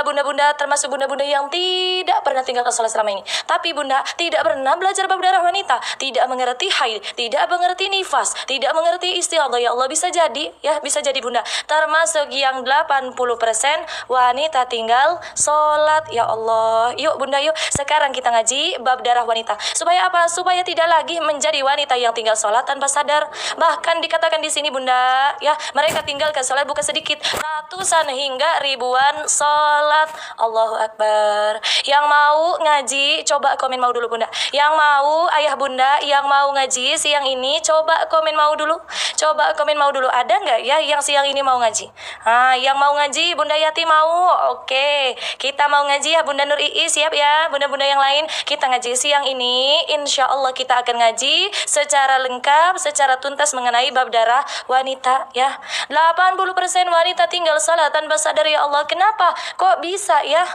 bunda-bunda termasuk bunda-bunda yang tidak pernah tinggalkan sholat selama ini, tapi bunda tidak pernah belajar bab darah wanita, tidak mengerti haid, tidak mengerti nifas, tidak mengerti istiadah, ya Allah, bisa jadi ya, bisa jadi bunda termasuk yang 80% wanita tinggal sholat. Ya Allah, yuk bunda, yuk sekarang kita ngaji bab darah wanita. Supaya apa? Supaya tidak lagi menjadi wanita yang tinggal sholat tanpa sadar. Bahkan dikatakan di sini bunda, ya, mereka tinggalkan sholat bukan sedikit, ratusan hingga ribuan sholat. Allahu Akbar. Yang mau ngaji coba komen mau dulu bunda. Yang mau ayah bunda yang mau ngaji siang ini coba komen mau dulu. Coba komen mau dulu. Ada nggak ya yang siang ini mau ngaji? Yang mau ngaji bunda Yati mau. Oke, kita mau ngaji ya bunda Nur Ii, siap ya bunda-bunda yang lain. Kita ngaji siang ini, insya Allah kita akan ngaji secara lengkap, secara tuntas mengenai bab darah wanita ya. 80% wanita tinggal salat tanpa sadar, ya Allah. Kenapa? Kok bisa ya?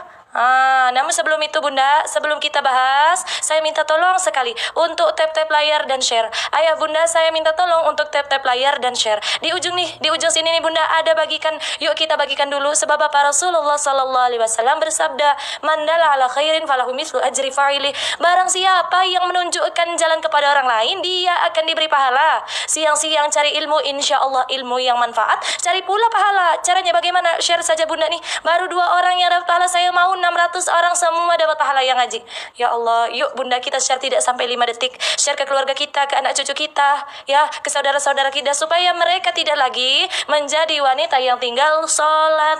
Namun sebelum itu bunda, sebelum kita bahas, saya minta tolong sekali untuk tap-tap layar dan share. Ayah bunda, saya minta tolong untuk tap-tap layar dan share. Di ujung nih, di ujung sini nih bunda ada bagikan. Yuk kita bagikan dulu, sebab Bapak Rasulullah SAW bersabda, "Mandala ala khairin falahu mislu ajri fa'ili." Barang siapa yang menunjukkan jalan kepada orang lain, dia akan diberi pahala. Siang-siang cari ilmu, insya Allah ilmu yang manfaat, cari pula pahala. Caranya bagaimana? Share saja bunda nih. Baru 2 orang yang dapat pahala, saya mau 600 orang semua dapat pahala yang ngaji. Ya Allah, yuk bunda kita share tidak sampai 5 detik. Share ke keluarga kita, ke anak cucu kita, ya, ke saudara-saudara kita, supaya mereka tidak lagi menjadi wanita yang tinggal sholat.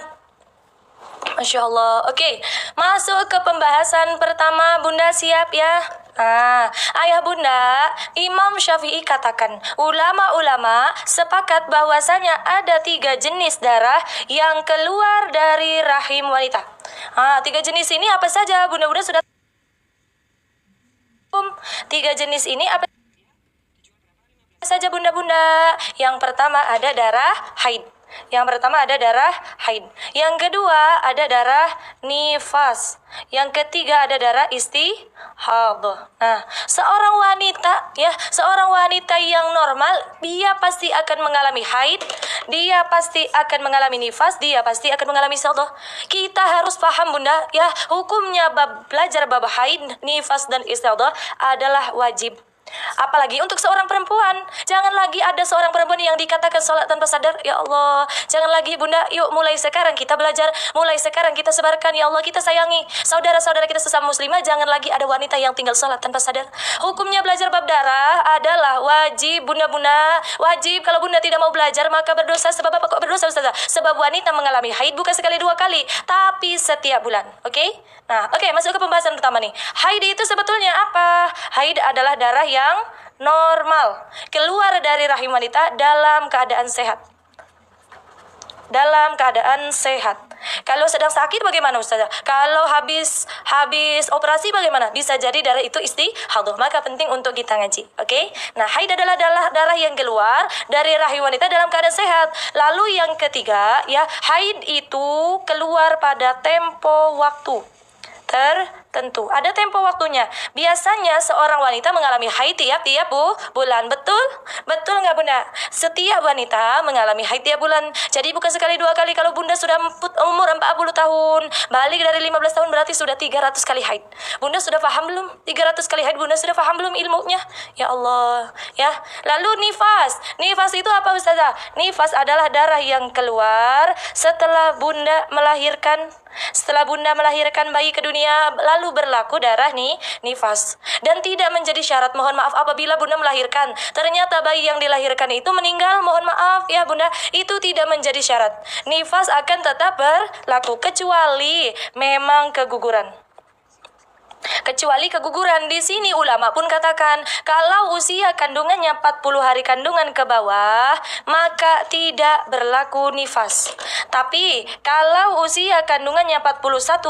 Masya Allah. Oke, masuk ke pembahasan pertama bunda, siap ya? Ayah bunda, Imam Syafi'i katakan, ulama-ulama sepakat bahwasanya ada 3 jenis darah yang keluar dari rahim wanita. 3 jenis ini apa saja? Bunda-bunda sudah 3 jenis ini apa saja bunda-bunda? Yang pertama ada darah haid. Yang Yang kedua ada darah nifas. Yang ketiga ada darah istihadah. Seorang wanita yang normal, dia pasti akan mengalami haid, dia pasti akan mengalami nifas, dia pasti akan mengalami istihadah. Kita harus paham bunda, ya, hukumnya belajar bab haid, nifas dan istihadah adalah wajib. Apalagi untuk seorang perempuan. Jangan lagi ada seorang perempuan yang dikatakan sholat tanpa sadar. Ya Allah, jangan lagi bunda. Yuk mulai sekarang kita belajar, mulai sekarang kita sebarkan. Ya Allah, kita sayangi saudara-saudara kita sesama muslimah. Jangan lagi ada wanita yang tinggal sholat tanpa sadar. Hukumnya belajar bab darah adalah wajib bunda-bunda. Wajib. Kalau bunda tidak mau belajar maka berdosa. Sebab apa kok berdosa ustazah? Sebab wanita mengalami haid bukan sekali 2 kali, tapi setiap bulan. Oke? Oke, masuk ke pembahasan pertama nih. Haid itu sebetulnya apa? Haid adalah darah yang normal, keluar dari rahim wanita dalam keadaan sehat. Kalau sedang sakit bagaimana ustazah? Kalau habis operasi bagaimana? Bisa jadi darah itu istihadah. Maka penting untuk kita ngaji. Oke? Haid adalah darah yang keluar dari rahim wanita dalam keadaan sehat. Lalu yang ketiga, ya, haid itu keluar pada tempo waktu tertentu. Ada tempo waktunya. Biasanya seorang wanita mengalami haid tiap bulan. Betul nggak bunda? Setiap wanita mengalami haid tiap bulan. Jadi bukan sekali 2 kali. Kalau bunda sudah umur 40 tahun, balik dari 15 tahun, berarti sudah 300 kali haid. Bunda sudah paham belum? 300 kali haid, bunda sudah paham belum ilmunya? Ya Allah, ya. Lalu nifas. Nifas itu apa ustazah? Nifas adalah darah yang keluar setelah bunda melahirkan. Setelah bunda melahirkan bayi ke dunia, lalu berlaku darah nifas. Dan tidak menjadi syarat, mohon maaf, apabila bunda melahirkan ternyata bayi yang dilahirkan itu meninggal, mohon maaf ya bunda, itu tidak menjadi syarat. Nifas akan tetap berlaku kecuali memang keguguran. Di sini ulama pun katakan, kalau usia kandungannya 40 hari kandungan ke bawah, maka tidak berlaku nifas. Tapi kalau usia kandungannya 41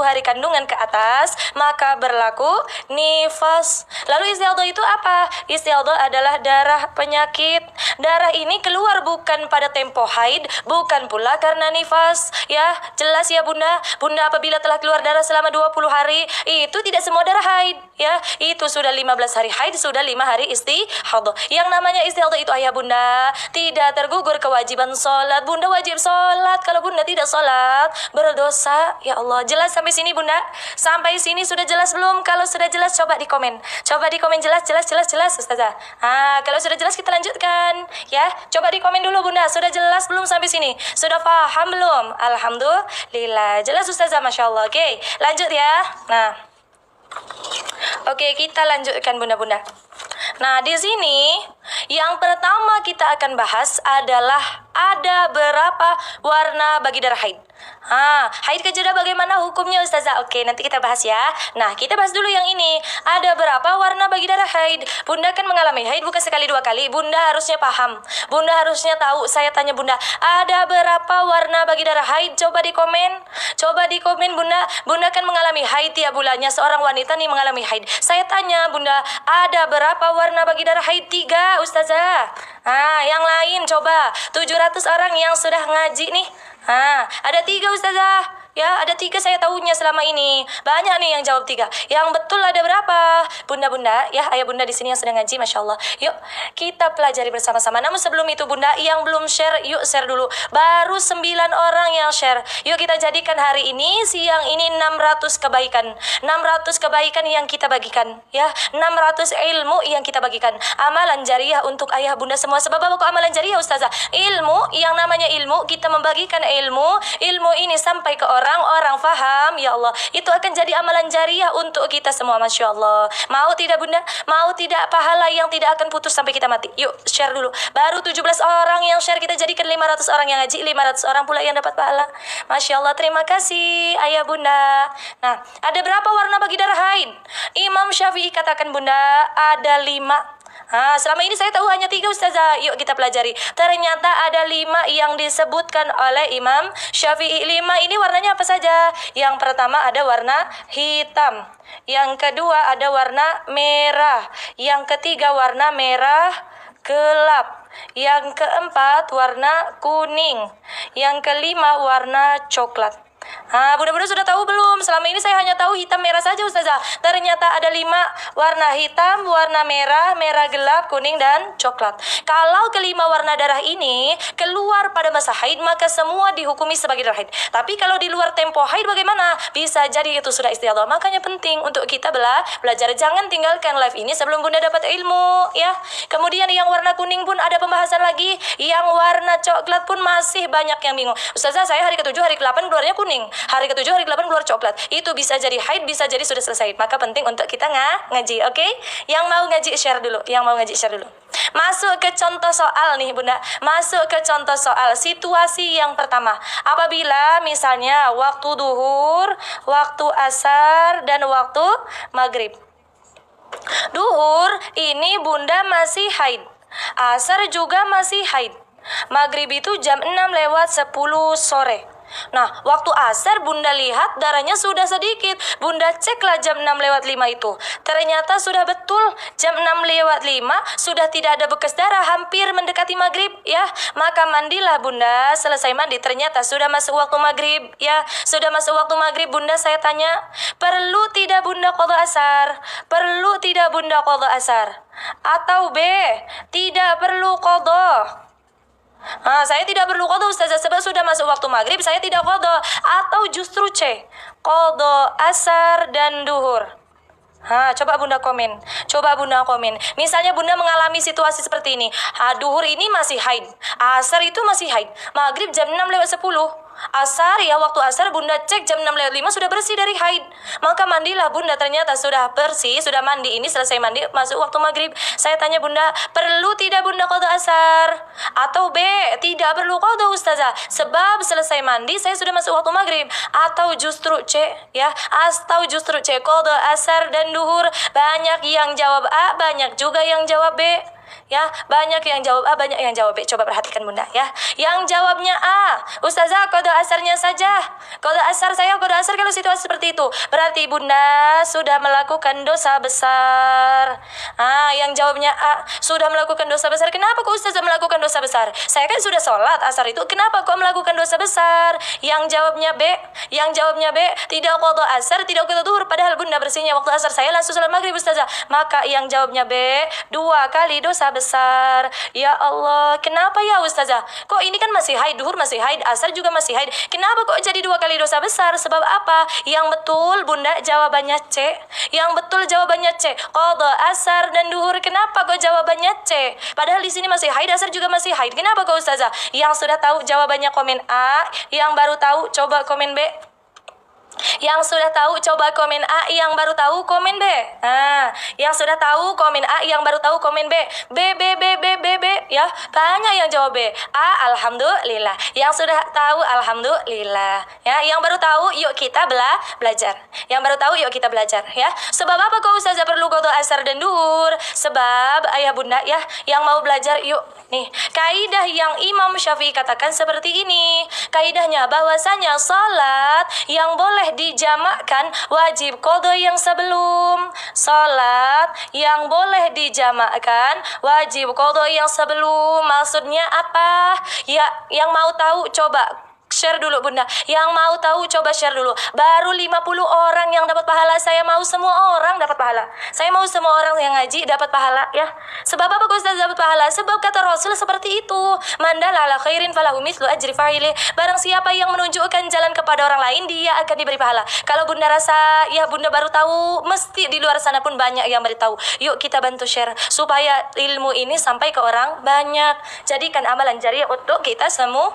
hari kandungan ke atas, maka berlaku nifas. Lalu istihadah itu apa? Istihadah adalah darah penyakit. Darah ini keluar bukan pada tempo haid, bukan pula karena nifas. Ya, jelas ya bunda. Bunda apabila telah keluar darah selama 20 hari, itu tidak semua darah haid, ya. Itu sudah 15 hari haid, sudah 5 hari istihadah. Yang namanya istihadah itu ayah bunda tidak tergugur kewajiban sholat. Bunda wajib sholat. Kalau bunda tidak sholat, berdosa. Ya Allah, jelas sampai sini bunda? Sampai sini sudah jelas belum? Kalau sudah jelas coba di komen. Coba di komen jelas Ustazah. Kalau sudah jelas kita lanjutkan, ya. Coba di komen dulu bunda, sudah jelas belum sampai sini? Sudah paham belum? Alhamdulillah. Jelas Ustazah, Masya Allah. Oke, lanjut ya. Nah, oke, kita lanjutkan bunda-bunda. Nah, di sini yang pertama kita akan bahas adalah ada berapa warna bagi darah haid. Haid kejeda bagaimana hukumnya Ustazah? Oke, nanti kita bahas ya. Nah, kita bahas dulu yang ini. Ada berapa warna bagi darah haid? Bunda kan mengalami haid bukan sekali dua kali. Bunda harusnya paham. Bunda harusnya tahu. Saya tanya bunda, ada berapa warna bagi darah haid? Coba di komen. Coba di komen bunda. Bunda kan mengalami haid tiap bulannya. Seorang wanita nih mengalami haid. Saya tanya bunda, ada berapa warna bagi darah haid? 3 Ustazah. Yang lain coba. 700 orang yang sudah ngaji nih. Ada 3 Ustazah. Ya, ada 3 saya tahunya selama ini. Banyak nih yang jawab 3. Yang betul ada berapa? Bunda-bunda, ya, ayah bunda di sini yang sedang ngaji, Masya Allah. Yuk, kita pelajari bersama-sama. Namun sebelum itu bunda, yang belum share, yuk share dulu. Baru 9 orang yang share. Yuk kita jadikan hari ini, siang ini 600 kebaikan. 600 kebaikan yang kita bagikan. Ya, 600 ilmu yang kita bagikan. Amalan jariah untuk ayah bunda semua. Sebab apa kok amalan jariah Ustazah? Ilmu, yang namanya ilmu, kita membagikan ilmu. Ilmu ini sampai ke orang faham, ya Allah, itu akan jadi amalan jariah untuk kita semua, Masya Allah. Mau tidak bunda? Mau tidak pahala yang tidak akan putus sampai kita mati? Yuk share dulu. Baru 17 orang yang share, kita jadikan 500 orang yang ngaji, 500 orang pula yang dapat pahala. Masya Allah, terima kasih ayah bunda. Nah, ada berapa warna bagi darah haid? Imam Syafi'i katakan bunda, ada 5. Selama ini saya tahu hanya 3 Ustazah. Yuk kita pelajari. Ternyata ada 5 yang disebutkan oleh Imam Syafi'i. 5 ini warnanya apa saja? Yang pertama ada warna hitam. Yang kedua ada warna merah. Yang ketiga warna merah gelap. Yang keempat warna kuning. Yang kelima warna coklat. Bunda-bunda sudah tahu belum? Selama ini saya hanya tahu hitam merah saja Ustazah. Ternyata ada 5 warna hitam, warna merah, merah gelap, kuning, dan coklat. Kalau kelima warna darah ini keluar pada masa haid, maka semua dihukumi sebagai darah haid. Tapi kalau di luar tempo haid bagaimana? Bisa jadi itu sudah istihadah. Makanya penting untuk kita belajar. Jangan tinggalkan live ini sebelum bunda dapat ilmu, ya. Kemudian yang warna kuning pun ada pembahasan lagi. Yang warna coklat pun masih banyak yang bingung. Ustazah, saya hari ke-7, hari ke-8 keluarnya kuning. Hari ke-7, hari ke-8 keluar coklat. Itu bisa jadi haid, bisa jadi sudah selesai. Maka penting untuk kita ngaji, oke? Yang mau ngaji share dulu. Masuk ke contoh soal nih bunda. Masuk ke contoh soal. Situasi yang pertama. Apabila misalnya waktu duhur, waktu asar, dan waktu maghrib. Duhur ini bunda masih haid. Asar juga masih haid. Maghrib itu jam 6:10 sore. Nah, waktu asar bunda lihat darahnya sudah sedikit. Bunda ceklah jam 6:05 itu. Ternyata sudah betul jam 6:05 sudah tidak ada bekas darah, hampir mendekati maghrib, ya. Maka mandilah bunda. Selesai mandi ternyata sudah masuk waktu maghrib, ya. Sudah masuk waktu maghrib bunda, saya tanya, perlu tidak bunda qadha asar? Perlu tidak bunda qadha asar? Atau B, tidak perlu qadha? Saya tidak perlu qadha Ustazah sebab sudah masuk waktu maghrib, saya tidak qadha. Atau justru C, qadha asar dan duhur. Coba bunda komen. Misalnya bunda mengalami situasi seperti ini. Duhur ini masih haid. Asar itu masih haid. Maghrib jam 6:10. Asar ya, waktu asar bunda cek jam 6:05 sudah bersih dari haid. Maka mandilah bunda, ternyata sudah bersih, sudah mandi. Ini selesai mandi masuk waktu maghrib. Saya tanya bunda, perlu tidak bunda qadha asar? Atau B, tidak perlu qadha Ustazah sebab selesai mandi saya sudah masuk waktu maghrib. Atau justru C, ya. Atau justru C, qadha asar dan duhur. Banyak yang jawab A, banyak juga yang jawab B. Ya, banyak yang jawab A, banyak yang jawab B. Coba perhatikan Bunda ya. Yang jawabnya A, Ustazah qada asarnya saja. Qada asar saya qada asar kalau situasi seperti itu. Berarti Bunda sudah melakukan dosa besar. Yang jawabnya A, sudah melakukan dosa besar. Kenapa kok Ustazah melakukan dosa besar? Saya kan sudah sholat asar itu. Kenapa kok melakukan dosa besar? Yang jawabnya B, tidak qada asar, tidak qada duhur. Padahal Bunda bersihnya waktu asar, saya langsung sholat maghrib Ustazah. Maka yang jawabnya B, 2 kali dosa besar. Ya Allah, kenapa ya Ustazah? Kok ini kan masih haid, duhur masih haid, asar juga masih haid. Kenapa kok jadi 2 kali dosa besar? Sebab apa? Yang betul Bunda jawabannya C. Yang betul jawabannya C. Qada asar dan duhur. Kenapa kok jawabannya C? Padahal di sini masih haid, asar juga masih haid. Kenapa kok Ustazah? Yang sudah tahu jawabannya komen A, yang baru tahu coba komen B. Yang sudah tahu coba komen A, yang baru tahu komen B. Yang sudah tahu komen A, yang baru tahu komen B. B ya. Banyak yang jawab B. A, alhamdulillah. Yang sudah tahu alhamdulillah. Ya, yang baru tahu yuk kita belajar. Yang baru tahu yuk kita belajar ya. Sebab apa kok Ustazah perlu qada asar dan duhur? Sebab ayah bunda ya, yang mau belajar yuk. Nih, kaidah yang Imam Syafi'i katakan seperti ini. Kaidahnya bahwasanya salat yang boleh dijamakkan wajib qada yang sebelum. Salat yang boleh dijamakkan wajib qada yang sebelum. Maksudnya apa? Ya, yang mau tahu coba share dulu Bunda. Yang mau tahu coba share dulu. Baru 50 orang yang dapat pahala. Saya mau semua orang dapat pahala. Saya mau semua orang yang ngaji dapat pahala ya. Sebab apa Ustaz dapat pahala? Sebab kata Rasul seperti itu. Mandala ala khairin falahu mithlu ajri fa'ilih. Barang siapa yang menunjukkan jalan kepada orang lain, dia akan diberi pahala. Kalau Bunda rasa ya Bunda baru tahu, mesti di luar sana pun banyak yang beritahu. Yuk kita bantu share supaya ilmu ini sampai ke orang banyak. Jadikan amalan jariah untuk kita semua.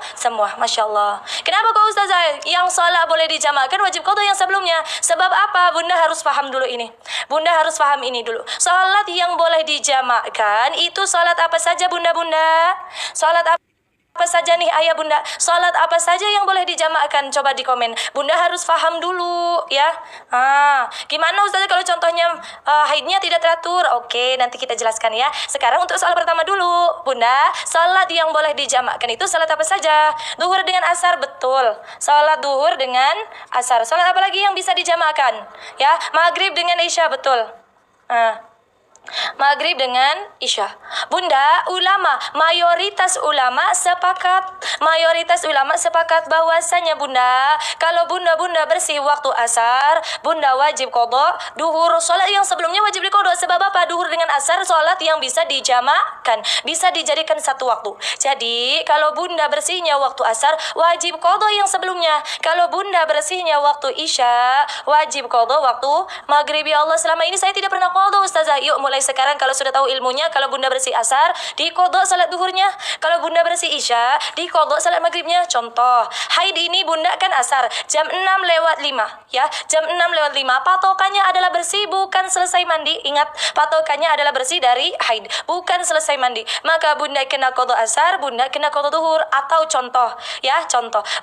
Masya Allah. Kenapa kok Ustazah yang sholat boleh dijamakkan wajib qada yang sebelumnya? Sebab apa? Bunda harus paham dulu ini. Bunda harus paham ini dulu. Sholat yang boleh dijamakkan itu sholat apa saja Bunda-bunda? Sholat apa saja nih ayah bunda? Sholat apa saja yang boleh dijamakkan? Coba di komen. Bunda harus paham dulu ya. Gimana Ustazah kalau contohnya haidnya tidak teratur? Oke, nanti kita jelaskan ya. Sekarang untuk soal pertama dulu Bunda. Sholat yang boleh dijamakkan itu sholat apa saja? Duhur dengan asar, betul. Sholat duhur dengan asar. Sholat apa lagi yang bisa dijamakkan? Ya, maghrib dengan isya, betul. Maghrib dengan isya. Bunda, mayoritas ulama sepakat bahwasanya Bunda, kalau Bunda bersih waktu asar, Bunda wajib qada duhur. Salat yang sebelumnya wajib diqada. Sebab apa? Duhur dengan asar salat yang bisa dijamakkan, bisa dijadikan satu waktu. Jadi, kalau Bunda bersihnya waktu asar, wajib qada yang sebelumnya. Kalau Bunda bersihnya waktu isya, wajib qada waktu maghrib. Ya Allah, selama ini saya tidak pernah qada Ustazah. Yuk mulai sekarang kalau sudah tahu ilmunya, kalau Bunda bersih asar, diqadha salat duhurnya. Kalau Bunda bersih isya, diqadha salat maghribnya. Contoh, haid ini Bunda kan asar jam 6:05 ya. Jam 6:05 patokannya adalah bersih, bukan selesai mandi. Ingat, patokannya adalah bersih dari haid, bukan selesai mandi. Maka Bunda kena qadha asar, Bunda kena qadha duhur. Atau contoh ya,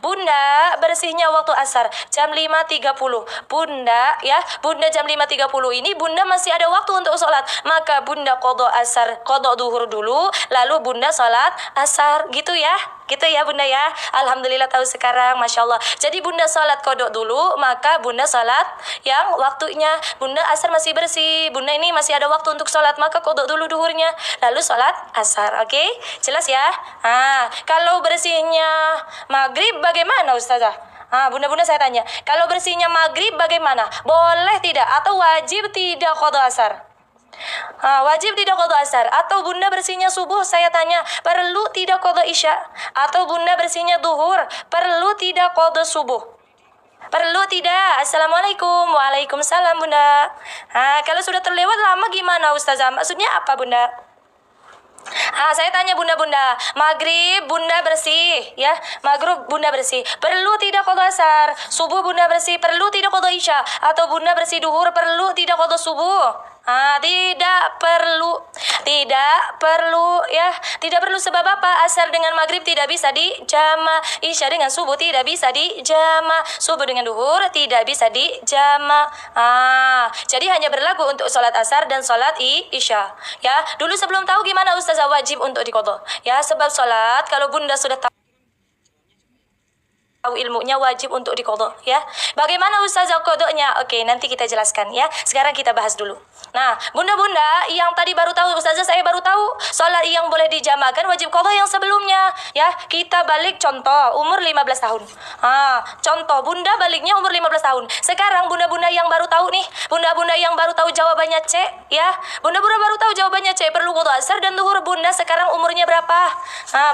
Bunda bersihnya waktu asar jam 5:30. Bunda jam 5:30 ini Bunda masih ada waktu untuk sholat. Maka Bunda qadha asar, qadha duhur dulu, lalu Bunda sholat asar. Gitu ya Bunda ya. Alhamdulillah tahu sekarang, Masya Allah. Jadi Bunda sholat qadha dulu, maka Bunda sholat yang waktunya. Bunda asar masih bersih, Bunda ini masih ada waktu untuk sholat, maka qadha dulu duhurnya, lalu sholat asar. Oke? Jelas ya? Kalau bersihnya maghrib bagaimana Ustazah? Bunda-bunda saya tanya, kalau bersihnya maghrib bagaimana? Boleh tidak atau wajib tidak qadha asar? Wajib tidak qadha asar. Atau Bunda bersihnya subuh, saya tanya, perlu tidak qadha isya? Atau Bunda bersihnya duhur, perlu tidak qadha subuh? Perlu tidak? Assalamualaikum. Waalaikumsalam Bunda. Kalau sudah terlewat lama gimana Ustazah? Maksudnya apa Bunda? Saya tanya Bunda-bunda, maghrib Bunda bersih ya, maghrib Bunda bersih, perlu tidak qadha asar? Subuh Bunda bersih, perlu tidak qadha isya? Atau Bunda bersih duhur, perlu tidak qadha subuh? Tidak perlu. Tidak perlu ya. Tidak perlu sebab apa? Asar dengan maghrib tidak bisa dijama. Isya dengan subuh tidak bisa dijama. Subuh dengan duhur tidak bisa dijama. Jadi hanya berlaku untuk sholat asar dan sholat isya. Ya, dulu sebelum tahu gimana ustazah wajib untuk diqadha. Ya, sebab sholat kalau bunda sudah tahu ilmunya wajib untuk diqadha ya. Bagaimana ustazah qadanya? Oke, nanti kita jelaskan ya. Sekarang kita bahas dulu. Nah, bunda-bunda yang tadi baru tahu, ustazah saya baru tahu sholat yang boleh dijamakan wajib qadha yang sebelumnya ya. Kita balik contoh umur 15 tahun. Contoh bunda baliknya umur 15 tahun. Sekarang bunda-bunda yang baru tahu nih, bunda-bunda yang baru tahu jawabannya C ya. Bunda-bunda baru tahu jawabannya C, perlu qadha asar dan duhur. Bunda sekarang umurnya berapa?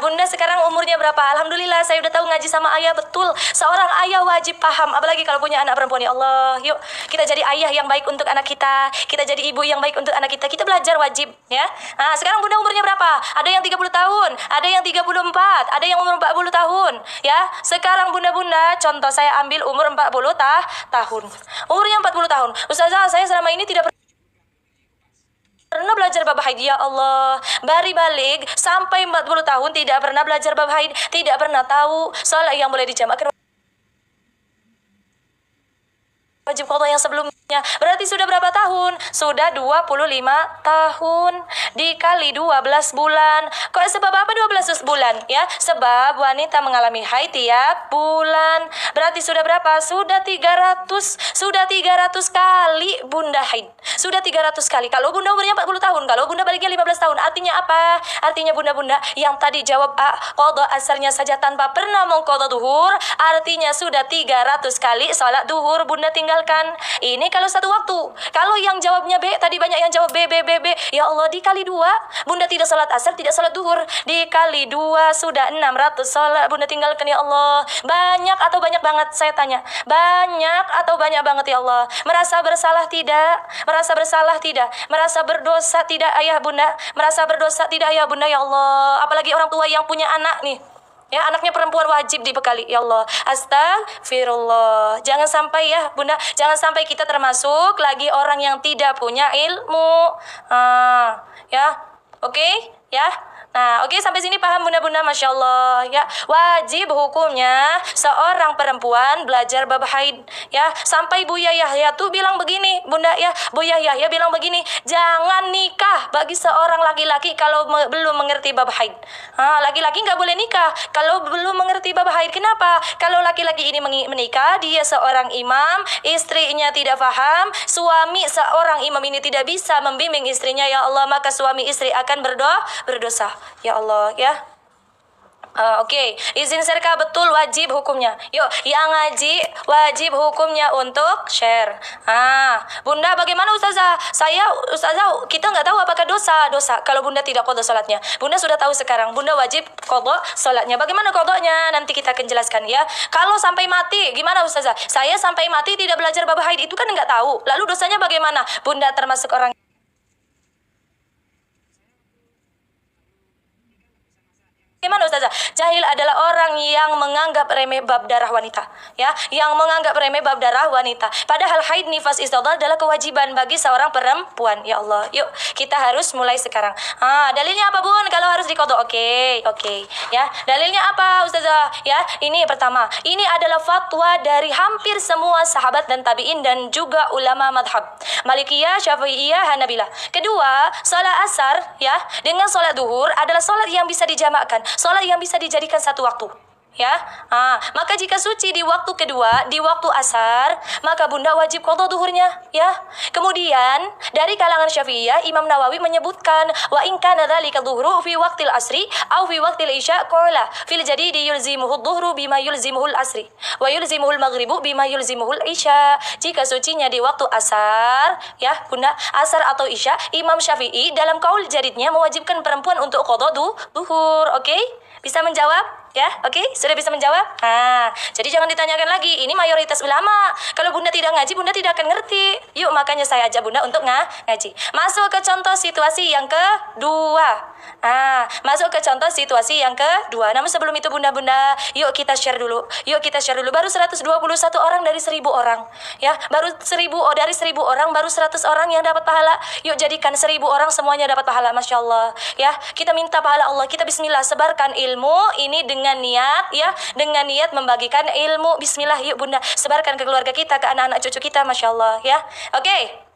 Bunda sekarang umurnya berapa? Alhamdulillah saya udah tahu ngaji sama ayah betul. Seorang ayah wajib paham, apalagi kalau punya anak perempuan. Ya Allah, yuk kita jadi ayah yang baik untuk anak kita. Kita jadi ibu yang baik untuk anak kita. Kita belajar wajib ya. Sekarang bunda umurnya berapa? Ada yang 30 tahun, ada yang 34, ada yang umur 40 tahun ya. Sekarang bunda-bunda, contoh saya ambil umur 40 tahun. Umurnya 40 tahun. Ustazah, saya selama ini tidak pernah belajar bab haid. Ya Allah, bari balik sampai 40 tahun tidak pernah belajar bab haid, tidak pernah tahu sholat yang boleh dijamakan wajib qadha yang sebelumnya. Berarti sudah berapa tahun? Sudah 25 tahun dikali 12 bulan. Kok sebab apa 12 bulan? Ya, sebab wanita mengalami haid tiap bulan. Berarti sudah berapa? Sudah 300 kali bunda haid. Sudah 300 kali. Kalau bunda umurnya 40 tahun, kalau bunda baliknya 15 tahun, artinya apa? Artinya bunda-bunda yang tadi jawab A, qadha asarnya saja tanpa pernah mengqadha duhur, artinya sudah 300 kali salat duhur bunda tinggalkan. Ini kalau satu waktu. Kalau yang jawabnya B, tadi banyak yang jawab B. Ya Allah, dikali 2 bunda tidak salat asar, tidak salat duhur. Dikali 2 sudah 600 salat bunda tinggalkan. Ya Allah, banyak atau banyak banget saya tanya? Banyak atau banyak banget ya Allah? Merasa bersalah tidak? Merasa bersalah tidak? Merasa berdosa tidak ayah bunda? Merasa berdosa tidak ayah bunda? Ya Allah, apalagi orang tua yang punya anak nih ya, anaknya perempuan wajib dibekali. Ya Allah, astagfirullah. Jangan sampai ya bunda, jangan sampai kita termasuk lagi orang yang tidak punya ilmu. Ya, oke ya. Nah, oke, sampai sini paham bunda-bunda? Masya Allah ya. Wajib hukumnya seorang perempuan belajar bab haid ya. Sampai Buya Yahya tuh bilang begini bunda ya, Buya Yahya bilang begini, jangan nikah bagi seorang laki-laki kalau belum mengerti bab haid. Laki-laki nggak boleh nikah kalau belum mengerti bab haid. Kenapa? Kalau laki-laki ini menikah, dia seorang imam, istrinya tidak paham, suami seorang imam ini tidak bisa membimbing istrinya, ya Allah, maka suami istri akan berdosa. Ya Allah ya. Oke, izin serka betul wajib hukumnya. Yuk, yang ngaji wajib hukumnya untuk share. Bunda bagaimana ustazah? Ustazah, kita nggak tahu apakah dosa kalau bunda tidak qadha salatnya. Bunda sudah tahu sekarang, bunda wajib qadha salatnya. Bagaimana qadhanya? Nanti kita akan jelaskan ya. Kalau sampai mati, gimana ustazah? Saya sampai mati tidak belajar bab haid, itu kan nggak tahu. Lalu dosanya bagaimana? Bunda termasuk orang gimana ustazah? Jahil adalah orang yang menganggap remeh bab darah wanita ya, yang menganggap remeh bab darah wanita. Padahal haid, nifas, istihadah adalah kewajiban bagi seorang perempuan. Ya Allah, yuk kita harus mulai sekarang. Dalilnya apa bun kalau harus diqadha? Oke ya. Dalilnya apa ustazah? Ya, ini pertama, ini adalah fatwa dari hampir semua sahabat dan tabi'in dan juga ulama madhab Malikiyah, Syafi'iyah, Hanabilah. Kedua, salat asar ya dengan salat duhur adalah salat yang bisa dijamakkan, salat yang bisa dijadikan satu waktu ya. Maka jika suci di waktu kedua, di waktu asar, maka bunda wajib qadha duhurnya ya. Kemudian dari kalangan Syafi'iyah, Imam Nawawi menyebutkan wa in kana dzalika dhuhru fi waqtil asri aw fi waqtil isya qala fil jadidi yulzimuhu dhuhru bima yulzimuhu al asri wa yulzimuhu al maghribu bima yulzimuhu al isya. Jika sucinya di waktu asar ya bunda, asar atau isya, Imam Syafi'i dalam kaul jadidnya mewajibkan perempuan untuk qadha duhur. Oke? Bisa menjawab? Ya, oke, sudah bisa menjawab? Jadi jangan ditanyakan lagi, ini mayoritas ulama. Kalau bunda tidak ngaji, bunda tidak akan ngerti. Yuk, makanya saya ajak bunda untuk ngaji. Masuk ke contoh situasi yang kedua. Masuk ke contoh situasi yang kedua. Namun sebelum itu bunda-bunda, yuk kita share dulu. Baru 121 orang dari 1000 orang. Ya, baru 1000 dari 1000 orang baru 100 orang yang dapat pahala. Yuk jadikan 1000 orang semuanya dapat pahala. Masya Allah. Ya, kita minta pahala Allah. Kita bismillah sebarkan ilmu ini dengan niat, ya, dengan niat membagikan ilmu. Bismillah, yuk bunda, sebarkan ke keluarga kita, ke anak-anak cucu kita. Masya Allah, ya. Oke.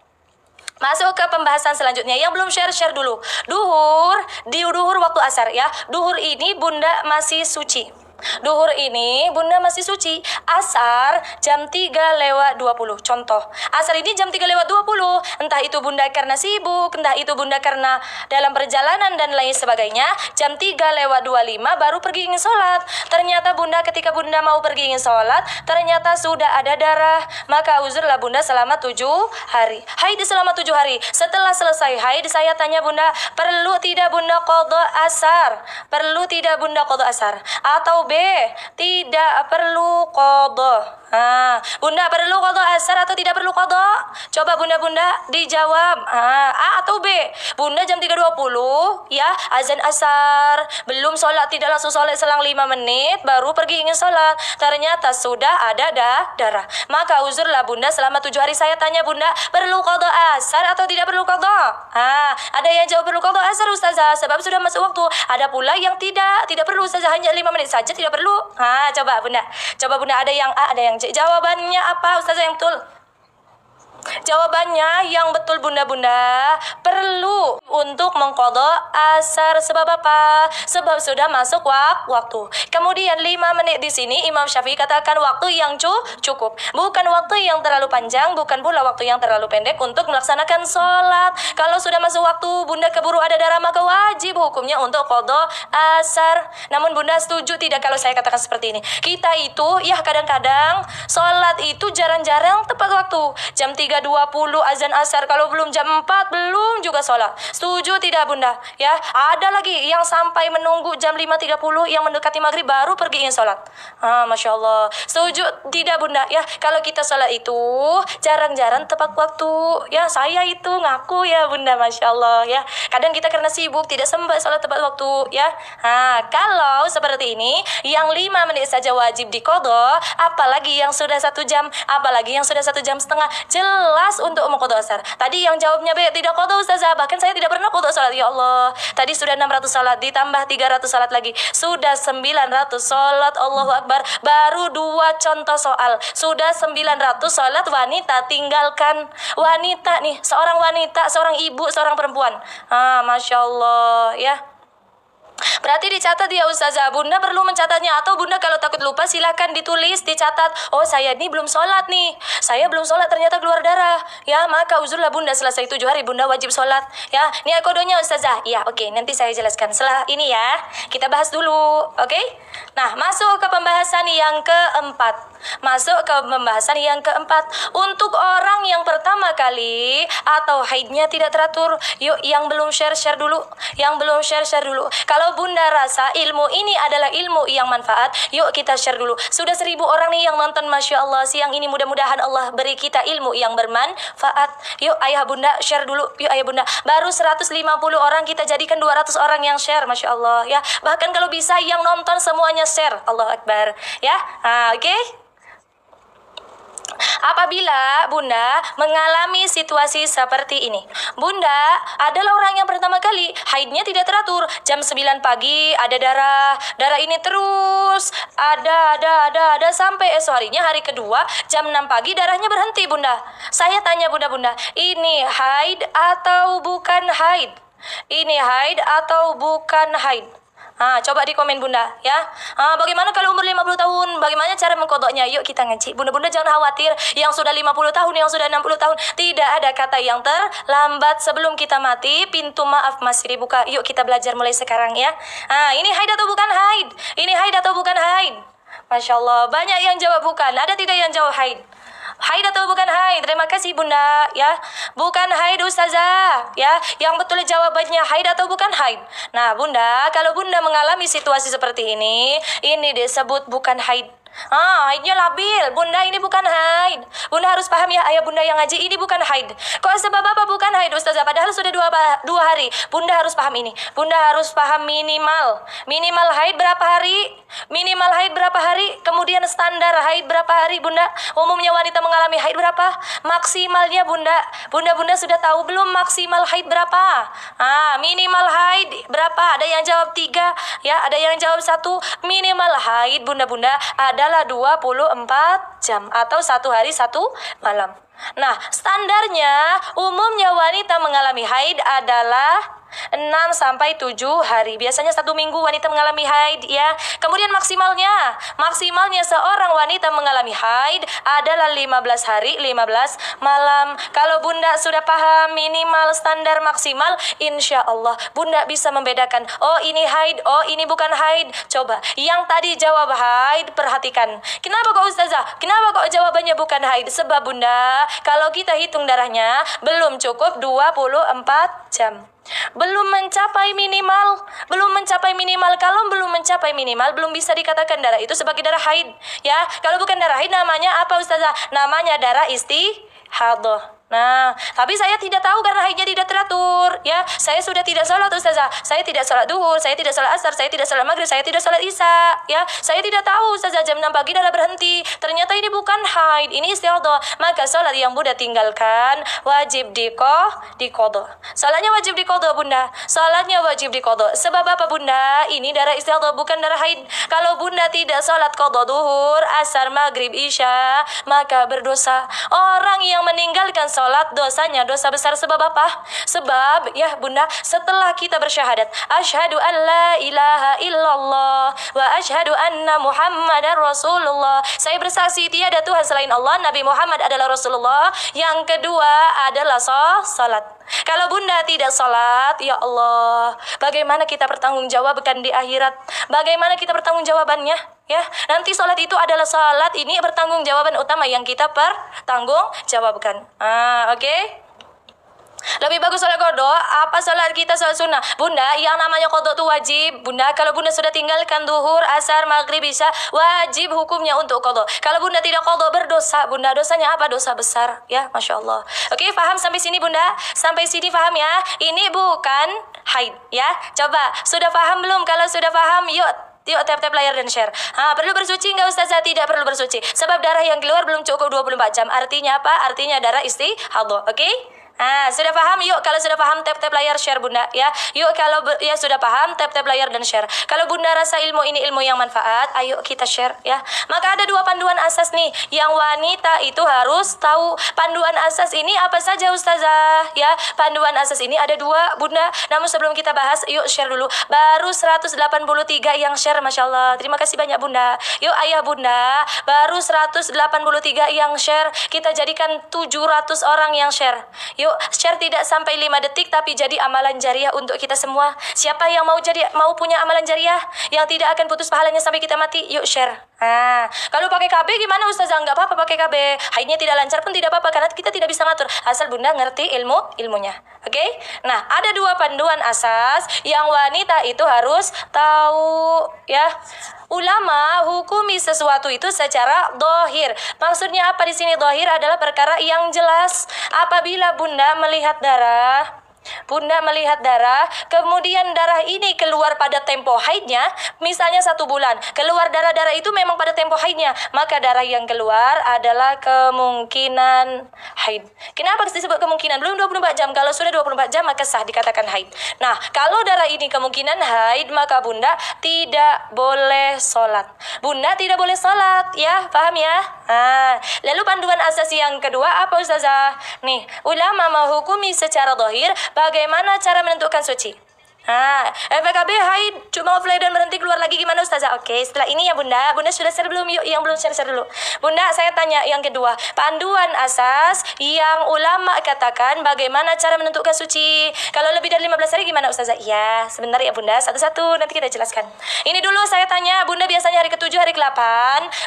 Masuk ke pembahasan selanjutnya. Yang belum share dulu. Duhur waktu asar, ya. Duhur ini bunda masih suci. Duhur ini bunda masih suci. Asar jam 3:20. Contoh, asar ini jam 3:20. Entah itu bunda karena sibuk, entah itu bunda karena dalam perjalanan dan lain sebagainya. Jam 3:25 baru pergi ingin sholat. Ternyata bunda ketika bunda mau pergi ingin sholat, ternyata sudah ada darah. Maka uzurlah bunda selama 7 hari. Haid selama 7 hari. Setelah selesai haid, saya tanya bunda, perlu tidak bunda qadha asar? Perlu tidak bunda qadha asar? Atau B, tidak perlu qadha. Bunda perlu qadha asar atau tidak perlu qadha? Coba bunda-bunda dijawab. A atau B? Bunda jam 3:20, ya, azan asar, belum sholat, tidak langsung sholat, selang 5 menit baru pergi ingin sholat. Ternyata sudah ada darah. Maka uzurlah bunda selama 7 hari. Saya tanya bunda, perlu qadha asar atau tidak perlu qadha? Ada yang jawab perlu qadha asar ustazah, sebab sudah masuk waktu. Ada pula yang tidak perlu ustazah, hanya 5 menit saja tidak perlu. Coba bunda, ada yang A, ada yang C. Jawabannya apa ustazah yang betul? Jawabannya yang betul bunda-bunda, perlu untuk mengqadha asar. Sebab apa? Sebab sudah masuk waktu. Kemudian 5 menit di sini Imam Syafi'i katakan waktu yang cukup. Bukan waktu yang terlalu panjang, bukan pula waktu yang terlalu pendek untuk melaksanakan sholat. Kalau sudah masuk waktu, bunda keburu ada darah, maka wajib hukumnya untuk qadha asar. Namun bunda setuju tidak kalau saya katakan seperti ini? Kita itu, ya kadang-kadang sholat itu jarang-jarang tepat waktu. Jam 3:20 azan asar, kalau belum jam 4 belum juga sholat. Setuju tidak bunda? Ya, ada lagi yang sampai menunggu jam 5:30 yang mendekati maghrib baru pergi ingin sholat. Masya Allah. Setuju tidak bunda? Ya, kalau kita sholat itu jarang-jarang tepat waktu. Ya, saya itu ngaku ya bunda, Masya Allah. Ya, kadang kita karena sibuk tidak sempat sholat tepat waktu. Ya, kalau seperti ini yang 5 menit saja wajib diqadha, apalagi yang sudah 1 jam, apalagi yang sudah 1,5 jam, jelas untuk mengqadha asar. Tadi yang jawabnya B, tidak qadha ustazah, bahkan saya tidak pernah qadha salat. Ya Allah, tadi sudah 600 salat ditambah 300 salat lagi, sudah 900 salat. Allahu Akbar. Baru 2 contoh soal, sudah 900 salat wanita. Tinggalkan wanita nih, seorang wanita, seorang ibu, seorang perempuan. Masya Allah, ya. Berarti dicatat ya ustazah. Bunda perlu mencatatnya, atau bunda kalau takut lupa silakan ditulis, dicatat. Oh, saya ini belum sholat nih, saya belum sholat ternyata keluar darah. Ya, maka uzurlah bunda selesai 7 hari bunda wajib sholat. Ya, ini kodonya ustazah. Ya, oke, nanti saya jelaskan setelah ini ya. Kita bahas dulu, oke? Nah, masuk ke pembahasan yang keempat. Untuk orang yang pertama kali atau haidnya tidak teratur, yuk yang belum share dulu. Kalau bunda rasa ilmu ini adalah ilmu yang manfaat, yuk kita share dulu. Sudah 1000 orang nih yang nonton, Masya Allah. Siang ini mudah-mudahan Allah beri kita ilmu yang bermanfaat. Yuk ayah bunda share dulu. Yuk ayah bunda. Baru 150 orang, kita jadikan 200 orang yang share, Masya Allah. Ya, bahkan kalau bisa yang nonton semuanya share. Allahu Akbar. Ya, oke. Apabila bunda mengalami situasi seperti ini, bunda adalah orang yang pertama kali haidnya tidak teratur, jam 9 pagi ada darah ini terus ada sampai esok harinya, hari kedua jam 6 pagi darahnya berhenti bunda. Saya tanya bunda, ini haid atau bukan haid? Ini haid atau bukan haid? Coba di komen bunda ya. Bagaimana kalau umur 50 tahun? Bagaimana cara mengkodoknya? Yuk kita ngaji. Bunda-bunda jangan khawatir. Yang sudah 50 tahun, yang sudah 60 tahun, tidak ada kata yang terlambat. Sebelum kita mati, pintu maaf masih dibuka. Yuk kita belajar mulai sekarang ya. Ini haid atau bukan haid? Ini haid atau bukan haid? Masya Allah, banyak yang jawab bukan. Ada tidak yang jawab haid? Haid atau bukan haid? Terima kasih bunda ya. Bukan haid ustazah ya. Yang betul jawabannya haid atau bukan haid. Nah bunda, kalau bunda mengalami situasi seperti ini disebut bukan haid. Haidnya labil. Bunda, ini bukan haid. Bunda harus paham ya, ayah bunda yang ngaji, ini bukan haid. Kok sebab apa bukan haid, Ustazah? Padahal sudah dua hari. Bunda harus paham ini. Bunda harus paham minimal. Minimal haid berapa hari? Minimal haid berapa hari? Kemudian standar haid berapa hari, Bunda? Umumnya wanita mengalami haid berapa? Maksimalnya, Bunda. Bunda sudah tahu belum maksimal haid berapa? Minimal haid berapa? Ada yang jawab 3, ya, ada yang jawab 1. Minimal haid, Bunda adalah 24 jam atau 1 hari 1 malam. Nah, standarnya umumnya wanita mengalami haid adalah 6-7 hari. Biasanya 1 minggu wanita mengalami haid, ya. Kemudian maksimalnya seorang wanita mengalami haid adalah 15 hari 15 malam. Kalau Bunda sudah paham minimal, standar, maksimal, insya Allah Bunda bisa membedakan, oh ini haid, oh ini bukan haid. Coba yang tadi jawab haid, perhatikan, kenapa kok Ustazah, kenapa kok jawabannya bukan haid? Sebab Bunda, kalau kita hitung darahnya belum cukup 24 jam. Belum mencapai minimal. Kalau belum mencapai minimal, belum bisa dikatakan darah itu sebagai darah haid, ya. Kalau bukan darah haid, namanya apa, Ustazah? Namanya darah istihadah. Nah, tapi saya tidak tahu karena haidnya tidak teratur, ya. Saya sudah tidak sholat, Ustazah. Saya tidak sholat duhur, saya tidak sholat asar, saya tidak sholat maghrib, saya tidak sholat isya, ya. Saya tidak tahu, Ustazah, jam 6 pagi darah berhenti. Ternyata ini bukan haid, ini istihadah. Maka sholat yang Bunda tinggalkan wajib diqadha. Sholatnya wajib diqadha, Bunda. Sholatnya wajib diqadha. Sebab apa, Bunda? Ini darah istihadah, bukan darah haid. Kalau Bunda tidak sholat qadha duhur, asar, maghrib, isya, maka berdosa. Orang yang meninggalkan sholat, dosanya dosa besar. Sebab apa? Sebab, ya Bunda, setelah kita bersyahadat, asyhadu an la ilaha illallah wa asyhadu anna muhammadar rasulullah, saya bersaksi tiada Tuhan selain Allah, Nabi Muhammad adalah Rasulullah. Yang kedua adalah sholat. Kalau Bunda tidak sholat, ya Allah, bagaimana kita bertanggungjawabkan di akhirat? Bagaimana kita bertanggungjawabannya? Ya, nanti sholat itu adalah sholat ini pertanggungjawaban utama yang kita pertanggungjawabkan. Oke? Lebih bagus sholat qadha apa sholat kita sholat sunnah? Bunda, yang namanya qadha itu wajib. Bunda, kalau Bunda sudah tinggalkan duhur, asar, maghrib, isya, wajib hukumnya untuk qadha. Kalau Bunda tidak qadha, berdosa. Bunda, dosanya apa? Dosa besar, ya, Masya Allah. Oke, paham sampai sini, Bunda? Sampai sini paham, ya? Ini bukan haid, ya. Coba, sudah paham belum? Kalau sudah paham, yuk tap-tap layar dan share. Perlu bersuci nggak, Ustazah? Tidak perlu bersuci. Sebab darah yang keluar belum cukup 24 jam. Artinya apa? Artinya darah istihadah. Oke? Sudah paham? Yuk, kalau sudah paham tap-tap layar share, Bunda, ya. Yuk, kalau ya sudah paham tap-tap layar dan share. Kalau Bunda rasa ilmu ini ilmu yang manfaat, ayo kita share, ya. Maka ada 2 panduan asas nih yang wanita itu harus tahu. Panduan asas ini apa saja, Ustazah? Ya, panduan asas ini ada 2, Bunda. Namun sebelum kita bahas, yuk share dulu. Baru 183 yang share, Masya Allah. Terima kasih banyak, Bunda. Yuk, ayah Bunda, baru 183 yang share. Kita jadikan 700 orang yang share. Yuk, share tidak sampai 5 detik tapi jadi amalan jariah untuk kita semua. Siapa yang mau punya amalan jariah yang tidak akan putus pahalanya sampai kita mati? Yuk share. Kalau pakai KB gimana, Ustazah? Enggak apa-apa pakai KB. Haidnya tidak lancar pun tidak apa-apa karena kita tidak bisa ngatur. Asal Bunda ngerti ilmunya. Oke? Nah, ada 2 panduan asas yang wanita itu harus tahu, ya. Ulama hukumi sesuatu itu secara dohir. Maksudnya apa di sini? Dohir adalah perkara yang jelas. Apabila Bunda melihat darah, kemudian darah ini keluar pada tempo haidnya, misalnya 1 bulan, keluar darah-darah itu memang pada tempo haidnya, maka darah yang keluar adalah kemungkinan haid. Kenapa disebut kemungkinan? Belum 24 jam. Kalau sudah 24 jam maka sah dikatakan haid. Nah, kalau darah ini kemungkinan haid, maka Bunda tidak boleh sholat. Bunda tidak boleh sholat, ya, paham ya? Lalu panduan asas yang kedua apa, Ustazah? Nih, ulama menghukumi secara dohir. Bagaimana cara menentukan suci? FKB haid cuma offline dan berhenti keluar lagi, gimana, Ustazah? Oke, setelah ini ya Bunda share belum? Yuk, yang belum share dulu. Bunda, saya tanya yang kedua, panduan asas yang ulama katakan bagaimana cara menentukan suci. Kalau lebih dari 15 hari gimana, Ustazah? Ya, sebentar ya Bunda, satu-satu nanti kita jelaskan. Ini dulu saya tanya, Bunda biasanya hari ke-7, hari ke-8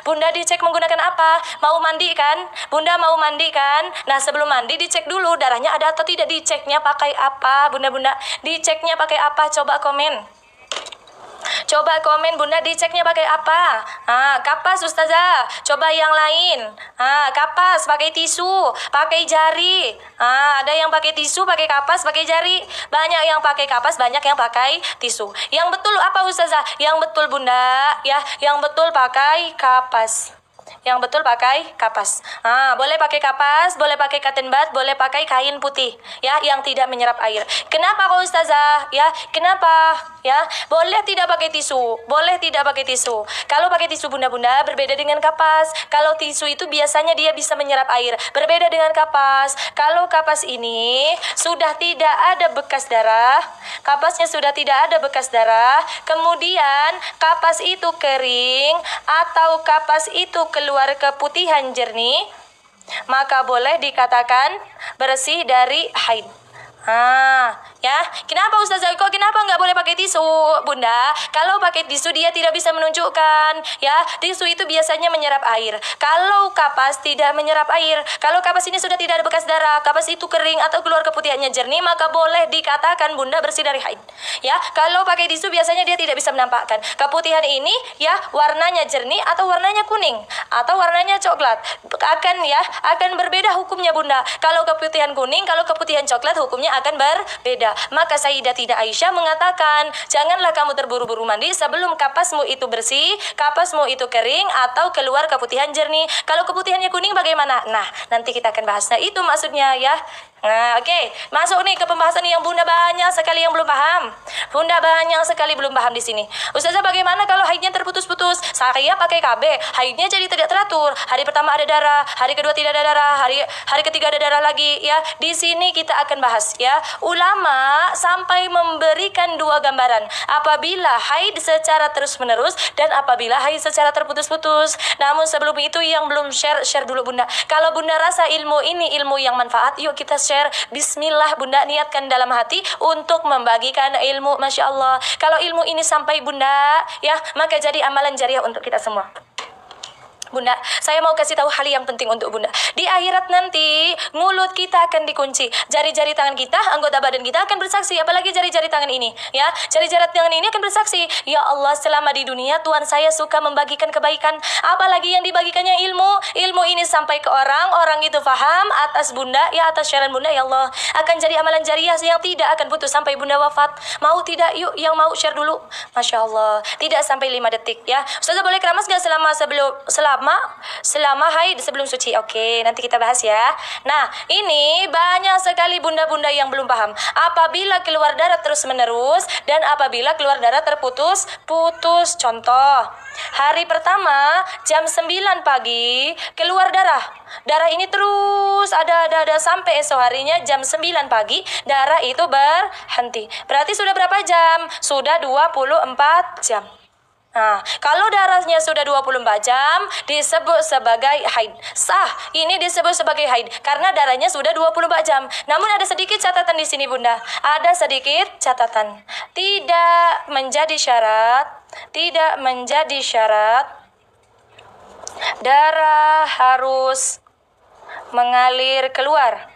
Bunda dicek menggunakan apa? Mau mandi kan? Bunda mau mandi kan? Nah, sebelum mandi dicek dulu darahnya ada atau tidak. Diceknya pakai apa? Bunda diceknya pakai apa? Coba komen. Coba komen bunda diceknya pakai apa? Kapas ustazah. Coba yang lain. Kapas pakai tisu, pakai jari. Ada yang pakai tisu, pakai kapas, pakai jari. Banyak yang pakai kapas, banyak yang pakai tisu. Yang betul apa ustazah? Yang betul bunda, ya. Yang betul pakai kapas. Yang betul pakai kapas. Boleh pakai kapas, boleh pakai cotton bud, boleh pakai kain putih, ya, yang tidak menyerap air. Kenapa kok ustazah? Ya, kenapa? Ya, boleh tidak pakai tisu, boleh tidak pakai tisu. Kalau pakai tisu bunda-bunda berbeda dengan kapas. Kalau tisu itu biasanya dia bisa menyerap air, berbeda dengan kapas. Kalau kapas ini sudah tidak ada bekas darah, kapasnya sudah tidak ada bekas darah, kemudian kapas itu kering atau kapas itu keluar keputihan jernih, maka boleh dikatakan bersih dari haid. Ya, kenapa ustazah? Kok kenapa nggak boleh pakai tisu, bunda? Kalau pakai tisu dia tidak bisa menunjukkan, ya. Tisu itu biasanya menyerap air. Kalau kapas tidak menyerap air. Kalau kapas ini sudah tidak ada bekas darah, kapas itu kering atau keluar keputihannya jernih, maka boleh dikatakan bunda bersih dari haid. Ya, kalau pakai tisu biasanya dia tidak bisa menampakkan keputihan ini, ya, warnanya jernih atau warnanya kuning atau warnanya coklat. Akan berbeda hukumnya bunda. Kalau keputihan kuning, kalau keputihan coklat hukumnya akan berbeda. Maka Sayyidatina Aisyah mengatakan, janganlah kamu terburu-buru mandi sebelum kapasmu itu bersih, kapasmu itu kering atau keluar keputihan jernih. Kalau keputihannya kuning bagaimana? Nah, nanti kita akan bahas. Nah, itu maksudnya ya. Oke. Masuk nih ke pembahasan yang bunda banyak sekali yang belum paham. Bunda banyak sekali belum paham di sini. Ustazah, bagaimana kalau haidnya terputus-putus? Saya pakai KB, haidnya jadi tidak teratur. Hari pertama ada darah, hari kedua tidak ada darah, hari ketiga ada darah lagi, ya. Di sini kita akan bahas, ya. Ulama sampai memberikan dua gambaran. Apabila haid secara terus-menerus dan apabila haid secara terputus-putus. Namun sebelum itu yang belum share dulu bunda. Kalau bunda rasa ilmu ini ilmu yang manfaat, yuk kita share. Bismillah bunda, niatkan dalam hati untuk membagikan ilmu. Masya Allah, kalau ilmu ini sampai bunda, ya, maka jadi amalan jariah untuk kita semua. Bunda, saya mau kasih tahu hal yang penting untuk bunda. Di akhirat nanti, mulut kita akan dikunci. Jari-jari tangan kita, anggota badan kita akan bersaksi. Apalagi jari-jari tangan ini, ya. Jari-jari tangan ini akan bersaksi. Ya Allah, selama di dunia Tuhan saya suka membagikan kebaikan. Apalagi yang dibagikannya ilmu. Ilmu ini sampai ke orang itu faham atas bunda, ya, atas syaran bunda, ya Allah. Akan jadi amalan jariah yang tidak akan putus sampai bunda wafat. Mau tidak? Yuk, yang mau share dulu. Masya Allah, tidak sampai 5 detik, ya. Ustazah boleh keramas gak selama haid sebelum suci? Oke, nanti kita bahas ya. Nah, ini banyak sekali bunda-bunda yang belum paham. Apabila keluar darah terus menerus dan apabila keluar darah terputus. Contoh, hari pertama jam 9 pagi keluar darah. Darah ini terus ada sampai esok harinya jam 9 pagi darah itu berhenti. Berarti sudah berapa jam? Sudah 24 jam. Nah, kalau darahnya sudah 24 jam disebut sebagai haid. Sah, ini disebut sebagai haid karena darahnya sudah 24 jam. Namun ada sedikit catatan di sini bunda. Ada sedikit catatan. Tidak menjadi syarat darah harus mengalir keluar.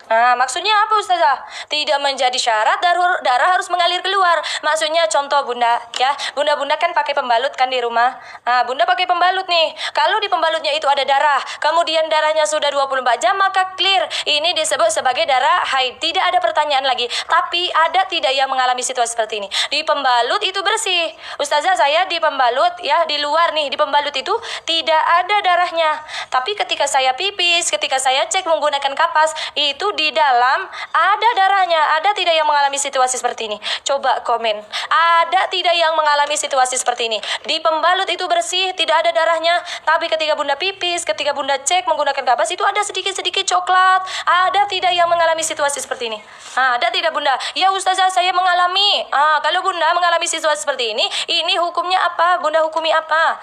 Maksudnya apa ustazah? Tidak menjadi syarat darah harus mengalir keluar. Maksudnya contoh bunda, ya. Bunda kan pakai pembalut kan di rumah. Bunda pakai pembalut nih. Kalau di pembalutnya itu ada darah, kemudian darahnya sudah 24 jam, maka clear. Ini disebut sebagai darah haid. Tidak ada pertanyaan lagi. Tapi ada tidak yang mengalami situasi seperti ini? Di pembalut itu bersih. Ustazah, saya di pembalut, ya, di luar nih, di pembalut itu tidak ada darahnya. Tapi ketika saya pipis, ketika saya cek menggunakan kapas, itu di dalam ada darahnya. Ada tidak yang mengalami situasi seperti ini? Coba komen. Ada tidak yang mengalami situasi seperti ini? Di pembalut itu bersih, tidak ada darahnya. Tapi ketika bunda pipis, ketika bunda cek menggunakan kapas, itu ada sedikit-sedikit coklat. Ada tidak yang mengalami situasi seperti ini? Ada tidak bunda? Ya ustazah, saya mengalami. Kalau bunda mengalami situasi seperti ini hukumnya apa? Bunda hukumi apa?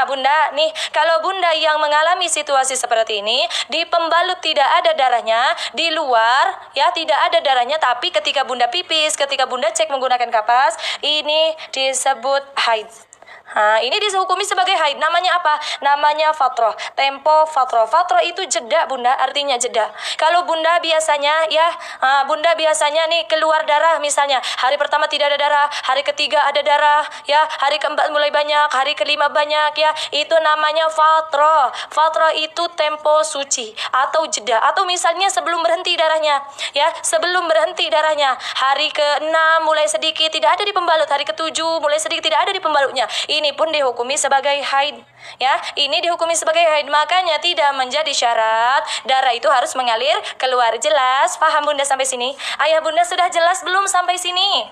Bunda nih, kalau bunda yang mengalami situasi seperti ini, di pembalut tidak ada darahnya, di luar, ya, tidak ada darahnya, tapi ketika bunda pipis, ketika bunda cek menggunakan kapas, ini disebut haid. Ini dihukumi sebagai haid. Namanya apa? Namanya fatrah. Tempo fatrah. Fatrah itu jeda, Bunda, artinya jeda. Kalau Bunda biasanya ya, Bunda biasanya nih keluar darah misalnya. Hari pertama tidak ada darah, hari ketiga ada darah, ya. Hari keempat mulai banyak, hari kelima banyak, ya. Itu namanya fatrah. Fatrah itu tempo suci atau jeda. Atau misalnya sebelum berhenti darahnya, ya. Sebelum berhenti darahnya. Hari ke-6 mulai sedikit tidak ada di pembalut, hari ke-7 mulai sedikit tidak ada di pembalutnya. Ini pun dihukumi sebagai haid, ya. Ini dihukumi sebagai haid, makanya tidak menjadi syarat darah itu harus mengalir keluar. Jelas? Paham Bunda sampai sini? Ayah Bunda sudah jelas belum sampai sini?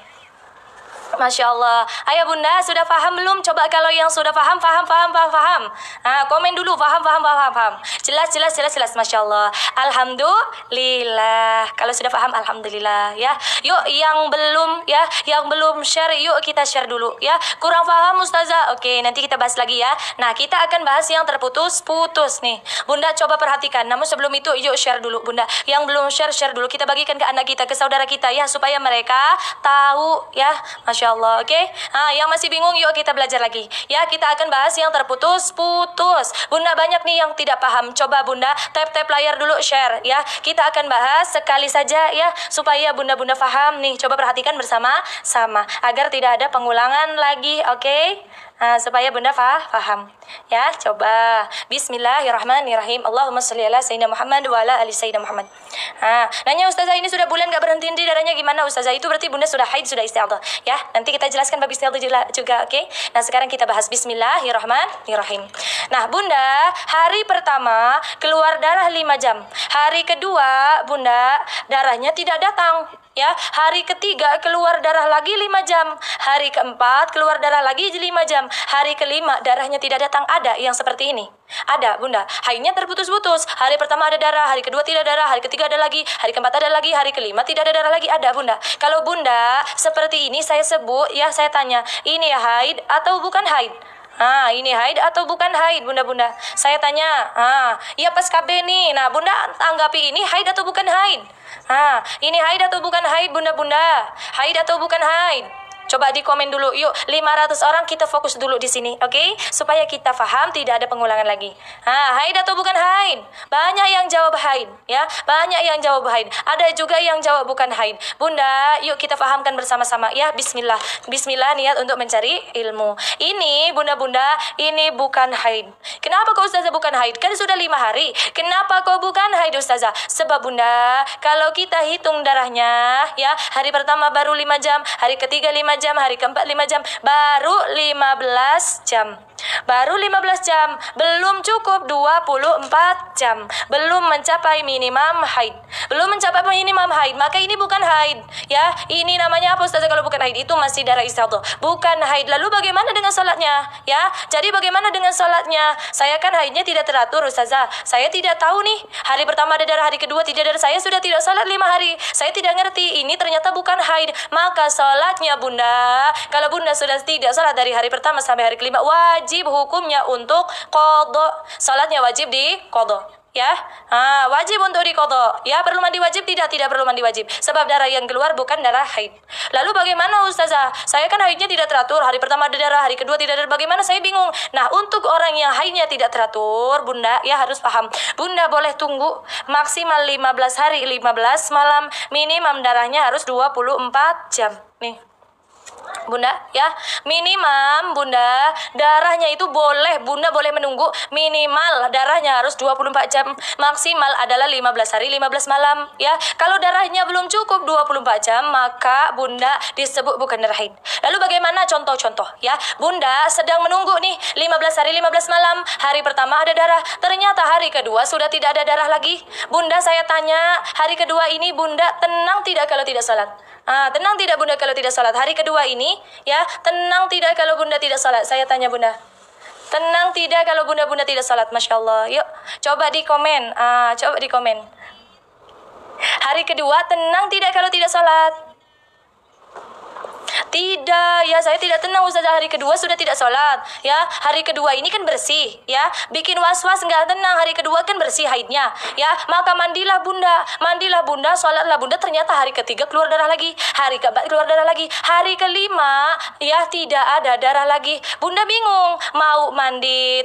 Masya Allah. Ayah Bunda sudah paham belum? Coba kalau yang sudah paham. Komen dulu paham. Jelas. Masya Allah. Alhamdulillah. Kalau sudah paham, alhamdulillah, ya. Yuk yang belum share, yuk kita share dulu, ya. Kurang paham Ustazah? Oke, nanti kita bahas lagi, ya. Nah, kita akan bahas yang terputus-putus nih. Bunda coba perhatikan. Namun sebelum itu yuk share dulu, Bunda. Yang belum share dulu. Kita bagikan ke anak kita, ke saudara kita, ya, supaya mereka tahu, ya. Masya Allah, oke? Yang masih bingung, yuk kita belajar lagi. Ya, kita akan bahas yang terputus-putus. Bunda banyak nih yang tidak paham. Coba Bunda tap layar dulu, share, ya. Kita akan bahas sekali saja, ya, supaya Bunda-bunda paham nih. Coba perhatikan bersama-sama agar tidak ada pengulangan lagi, oke? Supaya Bunda paham, ya. Coba Bismillahirrahmanirrahim. Allahumma sholli ala sayyidina Muhammad wa ala ali sayyidina Muhammad. Nanya Ustazah, ini sudah bulan gak berhenti darahnya gimana Ustazah? Itu berarti Bunda sudah haid, sudah istihadah, ya. Nanti kita jelaskan bab istihadah juga, oke? Nah, sekarang kita bahas Bismillahirrahmanirrahim. Nah, Bunda, hari pertama keluar darah 5 jam. Hari kedua, Bunda, darahnya tidak datang, ya. Hari ketiga keluar darah lagi 5 jam. Hari keempat keluar darah lagi 5 jam. Hari kelima darahnya tidak datang. Ada yang seperti ini? Ada, Bunda. Haidnya terputus-putus. Hari pertama ada darah, hari kedua tidak darah, hari ketiga ada lagi, hari keempat ada lagi, hari kelima tidak ada darah lagi. Ada, Bunda. Kalau Bunda seperti ini saya sebut, ya, saya tanya, ini haid atau bukan haid? Ini haid atau bukan haid, Bunda-bunda? Saya tanya, iya pas KB nih. Nah, Bunda tanggapi ini haid atau bukan haid? Ini haid atau bukan haid, Bunda-bunda? Haid atau bukan haid? Coba di komen dulu, yuk. 500 orang kita fokus dulu di sini, oke? Supaya kita paham, tidak ada pengulangan lagi. Haid atau bukan haid? Banyak yang jawab haid, ya. Banyak yang jawab haid. Ada juga yang jawab bukan haid. Bunda, yuk kita pahamkan bersama-sama, ya. Bismillah. Bismillah, niat untuk mencari ilmu. Ini, Bunda-bunda, ini bukan haid. Kenapa kok Ustazah bukan haid? Kan sudah 5 hari. Kenapa kok bukan haid, Ustazah? Sebab Bunda, kalau kita hitung darahnya, ya, hari pertama baru 5 jam, hari ketiga 5 jam, hari keempat 5 jam, baru 15 jam. Baru 15 jam, belum cukup 24 jam, belum mencapai minimum haid. Belum mencapai minimum haid, maka ini bukan haid, ya. Ini namanya apa Ustazah kalau bukan haid? Itu masih darah istihadah, bukan haid. Lalu bagaimana dengan salatnya, ya? Jadi bagaimana dengan salatnya? Saya kan haidnya tidak teratur, Ustazah. Saya tidak tahu nih, hari pertama ada darah, hari kedua tidak ada. Saya sudah tidak salat 5 hari. Saya tidak ngerti, ini ternyata bukan haid. Maka salatnya Bunda, kalau Bunda sudah tidak salat dari hari pertama sampai hari kelima, wajib hukumnya untuk qadha. Salatnya wajib di qadha, ya. Wajib untuk di qadha. Ya, perlu mandi wajib? Tidak perlu mandi wajib. Sebab darah yang keluar bukan darah haid. Lalu bagaimana Ustazah? Saya kan haidnya tidak teratur. Hari pertama ada darah, hari kedua tidak ada. Bagaimana? Saya bingung. Nah, untuk orang yang haidnya tidak teratur, Bunda, ya harus paham. Bunda boleh tunggu maksimal 15 hari, 15 malam. Minimum darahnya harus 24 jam. Nih, Bunda, ya, minimum Bunda darahnya itu Bunda boleh menunggu minimal darahnya harus 24 jam, maksimal adalah 15 hari 15 malam, ya. Kalau darahnya belum cukup 24 jam, maka Bunda disebut bukan darah haid. Lalu bagaimana contoh-contoh, ya? Bunda sedang menunggu nih 15 hari 15 malam, hari pertama ada darah, ternyata hari kedua sudah tidak ada darah lagi. Bunda, saya tanya, hari kedua ini Bunda tenang tidak kalau tidak salat? Tenang tidak Bunda kalau tidak salat? Hari kedua ini, ya, tenang tidak kalau Bunda tidak salat? Saya tanya Bunda, tenang tidak kalau Bunda tidak salat? Masya Allah. Yuk, coba di komen. Coba di komen. Hari kedua tenang tidak kalau tidak salat? Tidak, ya saya tidak tenang Ustazah, hari kedua sudah tidak sholat. Ya, hari kedua ini kan bersih, ya. Bikin was-was nggak tenang, hari kedua kan bersih haidnya. Ya, maka mandilah bunda, sholatlah bunda. Ternyata hari ketiga keluar darah lagi, hari keempat keluar darah lagi, hari kelima ya tidak ada darah lagi. Bunda bingung, mau mandi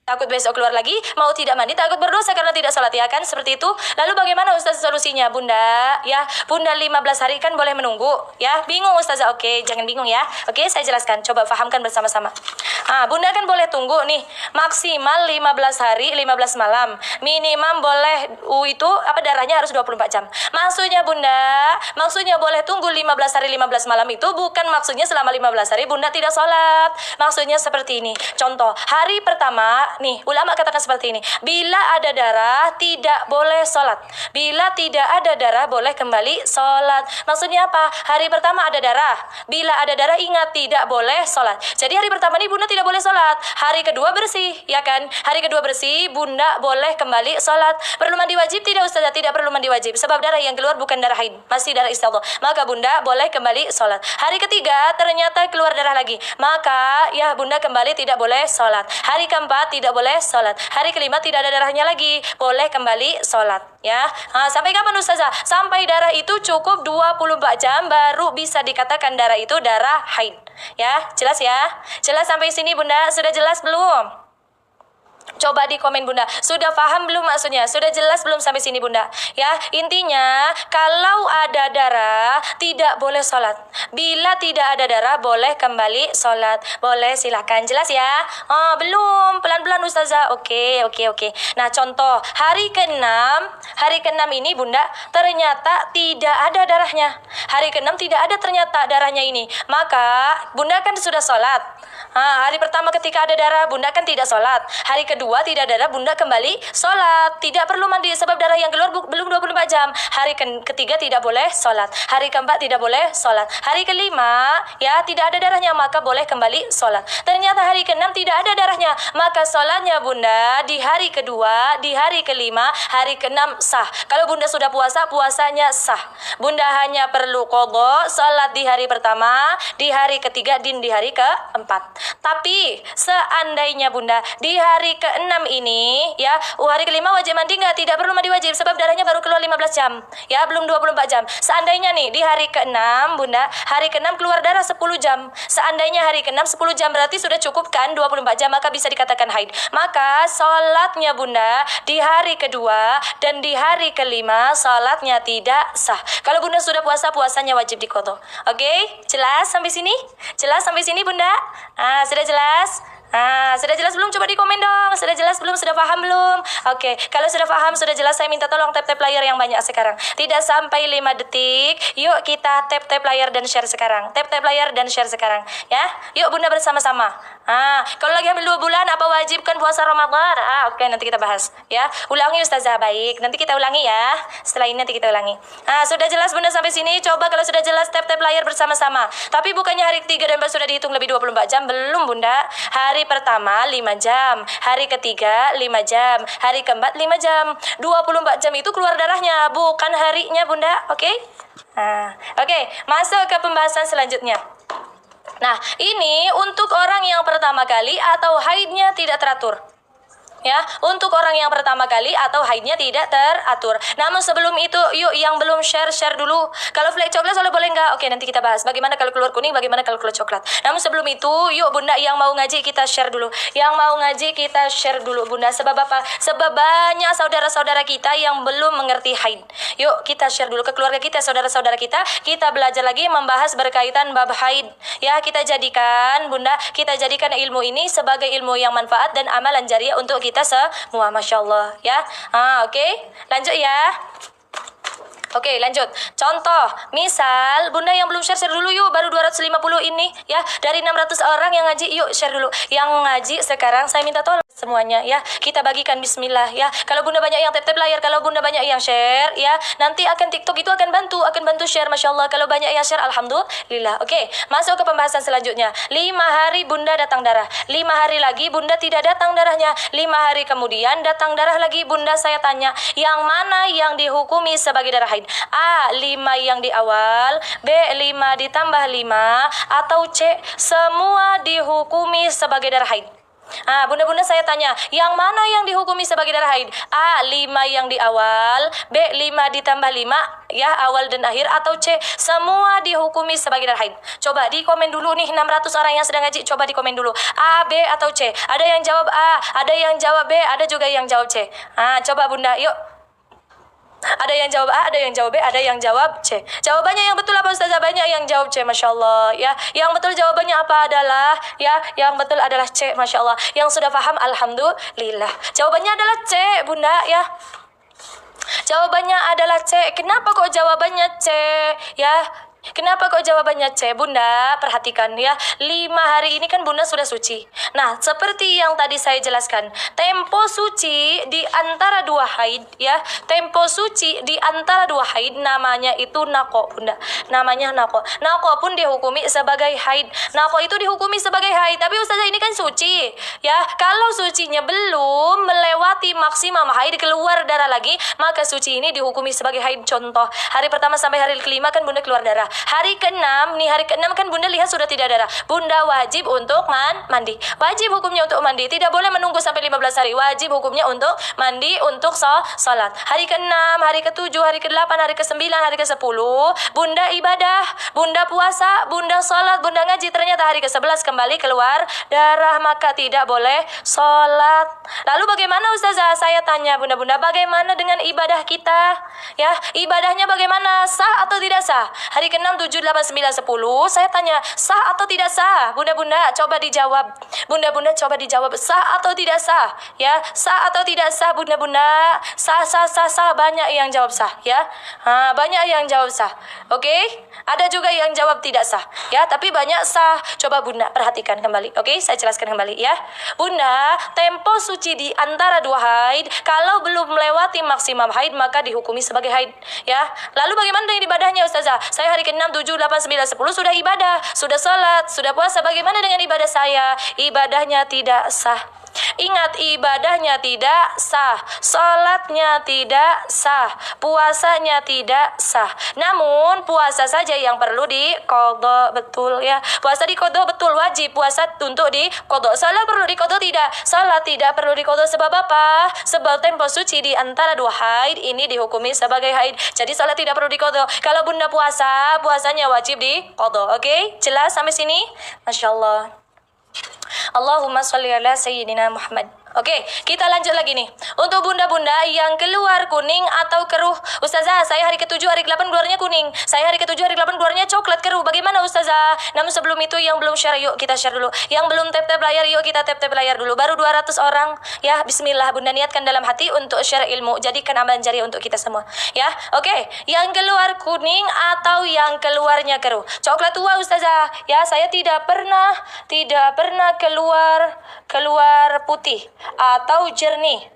takut besok keluar lagi, mau tidak mandi takut berdosa karena tidak sholat, ya kan, seperti itu. Lalu bagaimana Ustaz solusinya bunda? Ya, bunda 15 hari kan boleh menunggu, ya. Bingung Ustazah? Oke, jangan bingung ya. Oke, saya jelaskan, coba fahamkan bersama-sama. Bunda kan boleh tunggu nih, maksimal 15 hari 15 malam, minimum boleh itu darahnya harus 24 jam. Maksudnya bunda, maksudnya boleh tunggu 15 hari 15 malam itu bukan maksudnya selama 15 hari bunda tidak sholat. Maksudnya seperti ini, contoh hari pertama nih, ulama katakan seperti ini, bila ada darah tidak boleh sholat, bila tidak ada darah boleh kembali sholat. Maksudnya apa? Hari pertama ada darah, bila ada darah ingat tidak boleh sholat. Jadi hari pertama ini bunda tidak boleh sholat, hari kedua bersih, ya kan, hari kedua bersih bunda boleh kembali sholat. Perlu mandi wajib? Tidak Ustazah, tidak perlu mandi wajib, sebab darah yang keluar bukan darah haid, masih darah istihadah, maka bunda boleh kembali sholat. Hari ketiga ternyata keluar darah lagi, maka ya bunda kembali tidak boleh sholat. Hari keempat tidak boleh sholat, hari kelima tidak ada darahnya lagi, boleh kembali sholat, ya. Sampai kapan Ustazah? Sampai darah itu cukup 24 jam baru bisa dikatakan darah itu darah haid, ya. Jelas ya? Jelas sampai sini bunda? Sudah jelas belum? Coba di komen bunda, sudah paham belum maksudnya? Sudah jelas belum sampai sini bunda? Ya, intinya kalau ada darah tidak boleh sholat, bila tidak ada darah boleh kembali sholat. Boleh, silakan. Jelas ya? Belum, pelan-pelan Ustazah. Oke. Nah contoh hari ke-6 ini bunda ternyata tidak ada darahnya, hari ke-6 tidak ada ternyata darahnya ini, maka bunda kan sudah sholat. Hari pertama ketika ada darah bunda kan tidak sholat, hari kedua tidak ada darah bunda kembali sholat, tidak perlu mandi sebab darah yang keluar belum 24 jam. Hari ketiga tidak boleh sholat, hari keempat tidak boleh sholat, hari kelima ya tidak ada darahnya maka boleh kembali sholat. Ternyata hari ke-6 tidak ada darahnya, maka sholatnya bunda di hari kedua, di hari kelima, hari ke-6 sah. Kalau bunda sudah puasa, puasanya sah. Bunda hanya perlu qadha sholat di hari pertama, di hari ketiga, dan di hari keempat. Tapi seandainya bunda di hari ke-6 ini ya, hari kelima wajib mandi nggak? Tidak perlu mandi wajib sebab darahnya baru keluar 15 jam, ya belum 24 jam. Seandainya nih di hari ke-6 bunda, hari ke-6 keluar darah 10 jam. Seandainya hari ke-6 10 jam berarti sudah cukup kan 24 jam, maka bisa dikatakan haid. Maka sholatnya bunda di hari kedua dan di hari kelima sholatnya tidak sah. Kalau bunda sudah puasa, puasanya wajib diqadha. Oke, jelas sampai sini? Jelas sampai sini bunda? Sudah jelas? Sudah jelas belum? Coba di komen dong. Sudah jelas belum? Sudah paham belum? Oke, kalau sudah paham, sudah jelas, saya minta tolong tap-tap layar yang banyak sekarang. Tidak sampai 5 detik. Yuk kita tap-tap layar dan share sekarang. Tap-tap layar dan share sekarang, ya. Yuk bunda bersama-sama. Kalau lagi hamil 2 bulan, apa wajibkan puasa Ramadan? Oke, nanti kita bahas, ya. Ulangi Ustazah, baik. Nanti kita ulangi ya. Setelah ini nanti kita ulangi. Sudah jelas bunda sampai sini? Coba kalau sudah jelas tap-tap layar bersama-sama. Tapi bukannya hari ketiga dan sudah dihitung lebih 24 jam? Belum bunda. Hari pertama 5 jam, hari ketiga 5 jam, hari keempat 5 jam. 24 jam itu keluar darahnya, bukan harinya bunda. Oke? Oke, masuk ke pembahasan selanjutnya. Nah, ini untuk orang yang pertama kali atau haidnya tidak teratur. Ya, untuk orang yang pertama kali atau haidnya tidak teratur. Namun sebelum itu, yuk yang belum share dulu. Kalau flek coklat boleh nggak? Oke, nanti kita bahas. Bagaimana kalau keluar kuning, bagaimana kalau keluar coklat. Namun sebelum itu, yuk bunda yang mau ngaji kita share dulu. Yang mau ngaji kita share dulu bunda. Sebab apa? Sebab banyak saudara-saudara kita yang belum mengerti haid. Yuk kita share dulu ke keluarga kita, saudara-saudara kita. Kita belajar lagi membahas berkaitan bab haid. Ya, kita jadikan bunda, kita jadikan ilmu ini sebagai ilmu yang manfaat dan amalan jariah untuk kita semua, Masya Allah, ya. Oke, lanjut ya. Oke, lanjut. Contoh, misal bunda yang belum share dulu yuk, baru 250 ini ya. Dari 600 orang yang ngaji, yuk share dulu. Yang ngaji sekarang saya minta tolong semuanya ya. Kita bagikan bismillah ya. Kalau bunda banyak yang tap-tap layar, kalau bunda banyak yang share ya, nanti akan TikTok itu akan bantu share, Masya Allah. Kalau banyak yang share, alhamdulillah. Oke, masuk ke pembahasan selanjutnya. 5 hari bunda datang darah, 5 hari lagi bunda tidak datang darahnya, 5 hari kemudian datang darah lagi. Bunda saya tanya, yang mana yang dihukumi sebagai darah haid? haid? A. 5 yang di awal, B. 5 ditambah 5, atau C. semua dihukumi sebagai darah haid? Bunda-bunda saya tanya, yang mana yang dihukumi sebagai darah haid? A. 5 yang di awal, B. 5 ditambah 5, ya, awal dan akhir, atau C. semua dihukumi sebagai darah haid? Coba di komen dulu nih, 600 orang yang sedang ngaji, coba di komen dulu. A, B, atau C? Ada yang jawab A, ada yang jawab B, ada juga yang jawab C. Coba bunda, yuk. Ada yang jawab A, ada yang jawab B, ada yang jawab C. Jawabannya yang betul apa Ustazah? Banyak yang jawab C, Masya Allah. Ya, yang betul jawabannya apa adalah, ya, yang betul adalah C, Masya Allah. Yang sudah paham, Alhamdulillah. Jawabannya adalah C, bunda, ya. Jawabannya adalah C. Kenapa kok jawabannya C? Ya, kenapa kok jawabannya C? Bunda, perhatikan ya. 5 hari ini kan bunda sudah suci. Nah, seperti yang tadi saya jelaskan, tempo suci di antara 2 haid, ya. Tempo suci di antara 2 haid namanya itu nako, bunda. Namanya nako. Nako pun dihukumi sebagai haid. Nako itu dihukumi sebagai haid. Tapi Ustazah ini kan suci, ya. Kalau sucinya belum melewati maksimum haid, keluar darah lagi, maka suci ini dihukumi sebagai haid. Contoh, hari pertama sampai hari kelima kan bunda keluar darah. Hari ke-6 nih, hari ke-6 kan bunda lihat sudah tidak darah. Bunda wajib untuk mandi. Wajib hukumnya untuk mandi. Tidak boleh menunggu sampai 15 hari. Wajib hukumnya untuk mandi, untuk salat. Hari ke-6, hari ke-7, hari ke-8, hari ke-9, hari ke-10, bunda ibadah, bunda puasa, bunda salat, bunda ngaji. Ternyata hari ke-11 kembali keluar darah, maka tidak boleh salat. Lalu bagaimana Ustazah? Saya tanya bunda-bunda, bagaimana dengan ibadah kita? Ya, ibadahnya bagaimana? Sah atau tidak sah? Hari ke-6, 7, 8, 9, 10, saya tanya, sah atau tidak sah? Bunda-bunda coba dijawab. Bunda-bunda coba dijawab, sah atau tidak sah? Ya, sah atau tidak sah bunda-bunda? Sah. Banyak yang jawab sah, ya. Banyak yang jawab sah. Oke? Ada juga yang jawab tidak sah, ya, tapi banyak sah. Coba bunda perhatikan kembali. Oke, saya jelaskan kembali ya. Bunda, tempo suci di antara 2 haid, kalau belum melewati maksimum haid maka dihukumi sebagai haid, ya. Lalu bagaimana dengan ibadahnya Ustazah? Saya hari ke-6, 7, 8, 9, 10 sudah ibadah, sudah salat, sudah puasa. Bagaimana dengan ibadah saya? Ibadahnya tidak sah. Ingat, ibadahnya tidak sah, salatnya tidak sah, puasanya tidak sah. Namun puasa saja yang perlu diqadha, betul ya. Puasa diqadha betul, wajib puasa untuk diqadha. Salat perlu diqadha tidak? Salat tidak perlu diqadha. Sebab apa? Sebab tempo suci di antara 2 haid ini dihukumi sebagai haid. Jadi salat tidak perlu diqadha. Kalau bunda puasa, puasanya wajib diqadha. Oke? Jelas sampai sini? Masya Allah. Allahumma sholli ala sayyidina Muhammad. Oke, kita lanjut lagi nih. Untuk bunda-bunda yang keluar kuning atau keruh. Ustazah, saya hari ke-7, hari ke-8 keluarnya kuning. Saya hari ke-7, hari ke-8 keluarnya coklat keruh. Bagaimana Ustazah? Namun sebelum itu yang belum share, yuk kita share dulu. Yang belum tap-tap layar, yuk kita tap-tap layar dulu. Baru 200 orang. Ya, bismillah. Bunda niatkan dalam hati untuk share ilmu. Jadikan amalan jariah untuk kita semua. Ya, oke. Yang keluar kuning atau yang keluarnya keruh. Coklat tua Ustazah. Ya, saya tidak pernah keluar putih atau jernih.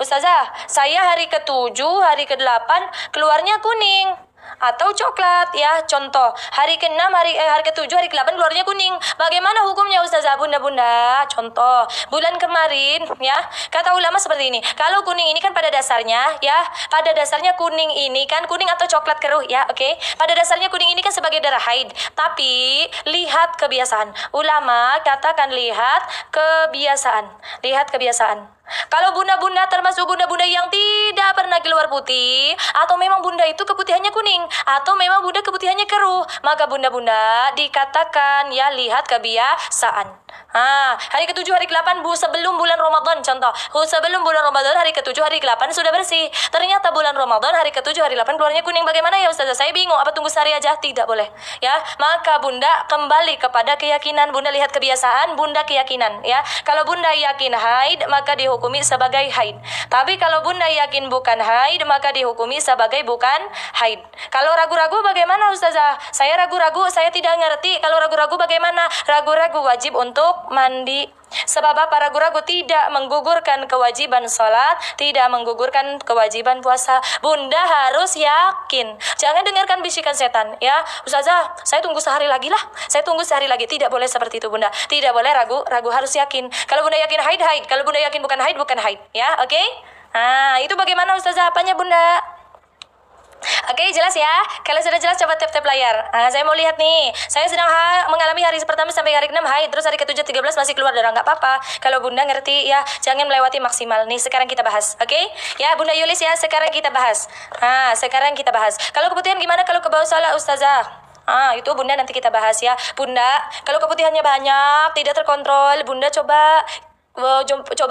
Ustazah, saya hari ke-7, hari ke-8 keluarnya kuning atau coklat, ya. Contoh, hari ke-6, hari ke-7, hari ke-8 keluarnya kuning. Bagaimana hukumnya Ustazah? Bunda-bunda, contoh, bulan kemarin, ya, kata ulama seperti ini. Kalau kuning ini kan pada dasarnya, ya, pada dasarnya kuning ini kan kuning atau coklat keruh, ya, oke. Pada dasarnya kuning ini kan sebagai darah haid. Tapi lihat kebiasaan. Ulama katakan lihat kebiasaan. Lihat kebiasaan. Kalau bunda-bunda termasuk bunda-bunda yang tidak pernah keluar putih, atau memang bunda itu keputihannya kuning, atau memang bunda keputihannya keruh, maka bunda-bunda dikatakan ya lihat kebiasaan. Hari ke-7, hari ke-8 sebelum bulan Ramadan, contoh, sebelum bulan Ramadan hari ke-7, hari ke-8 sudah bersih. Ternyata bulan Ramadan hari ke-7, hari ke-8 keluarnya kuning. Bagaimana ya Ustazah? Saya bingung. Apa tunggu sehari aja? Tidak boleh. Ya, maka bunda kembali kepada keyakinan. Bunda lihat kebiasaan, bunda keyakinan. Ya, kalau bunda yakin haid, maka dihukumi sebagai haid. Tapi kalau bunda yakin bukan haid, maka dihukumi sebagai bukan haid. Kalau ragu-ragu bagaimana Ustazah? Saya ragu-ragu, saya tidak ngerti. Kalau ragu-ragu bagaimana? Ragu-ragu wajib untuk mandi. Sebab apa? Ragu-ragu tidak menggugurkan kewajiban sholat, tidak menggugurkan kewajiban puasa. Bunda harus yakin. Jangan dengarkan bisikan setan, ya. Ustazah, saya tunggu sehari lagi lah. Saya tunggu sehari lagi. Tidak boleh seperti itu bunda. Tidak boleh ragu harus yakin. Kalau bunda yakin haid, haid. Kalau bunda yakin bukan haid, ya. Oke? Itu bagaimana Ustazah? Apanya bunda? Oke, jelas ya? Kalau sudah jelas coba tap-tap layar. Nah, saya mau lihat nih. Saya sedang mengalami hari pertama sampai hari ke-6 haid, terus hari ke-7 13 masih keluar darah. Nggak apa-apa. Kalau Bunda ngerti ya, jangan melewati maksimal. Nih, sekarang kita bahas. Oke? Ya, Bunda Yulis ya, sekarang kita bahas. Nah, sekarang kita bahas. Kalau keputihan gimana kalau ke bawah salah Ustazah? Itu Bunda nanti kita bahas ya. Bunda, kalau keputihannya banyak, tidak terkontrol, Bunda coba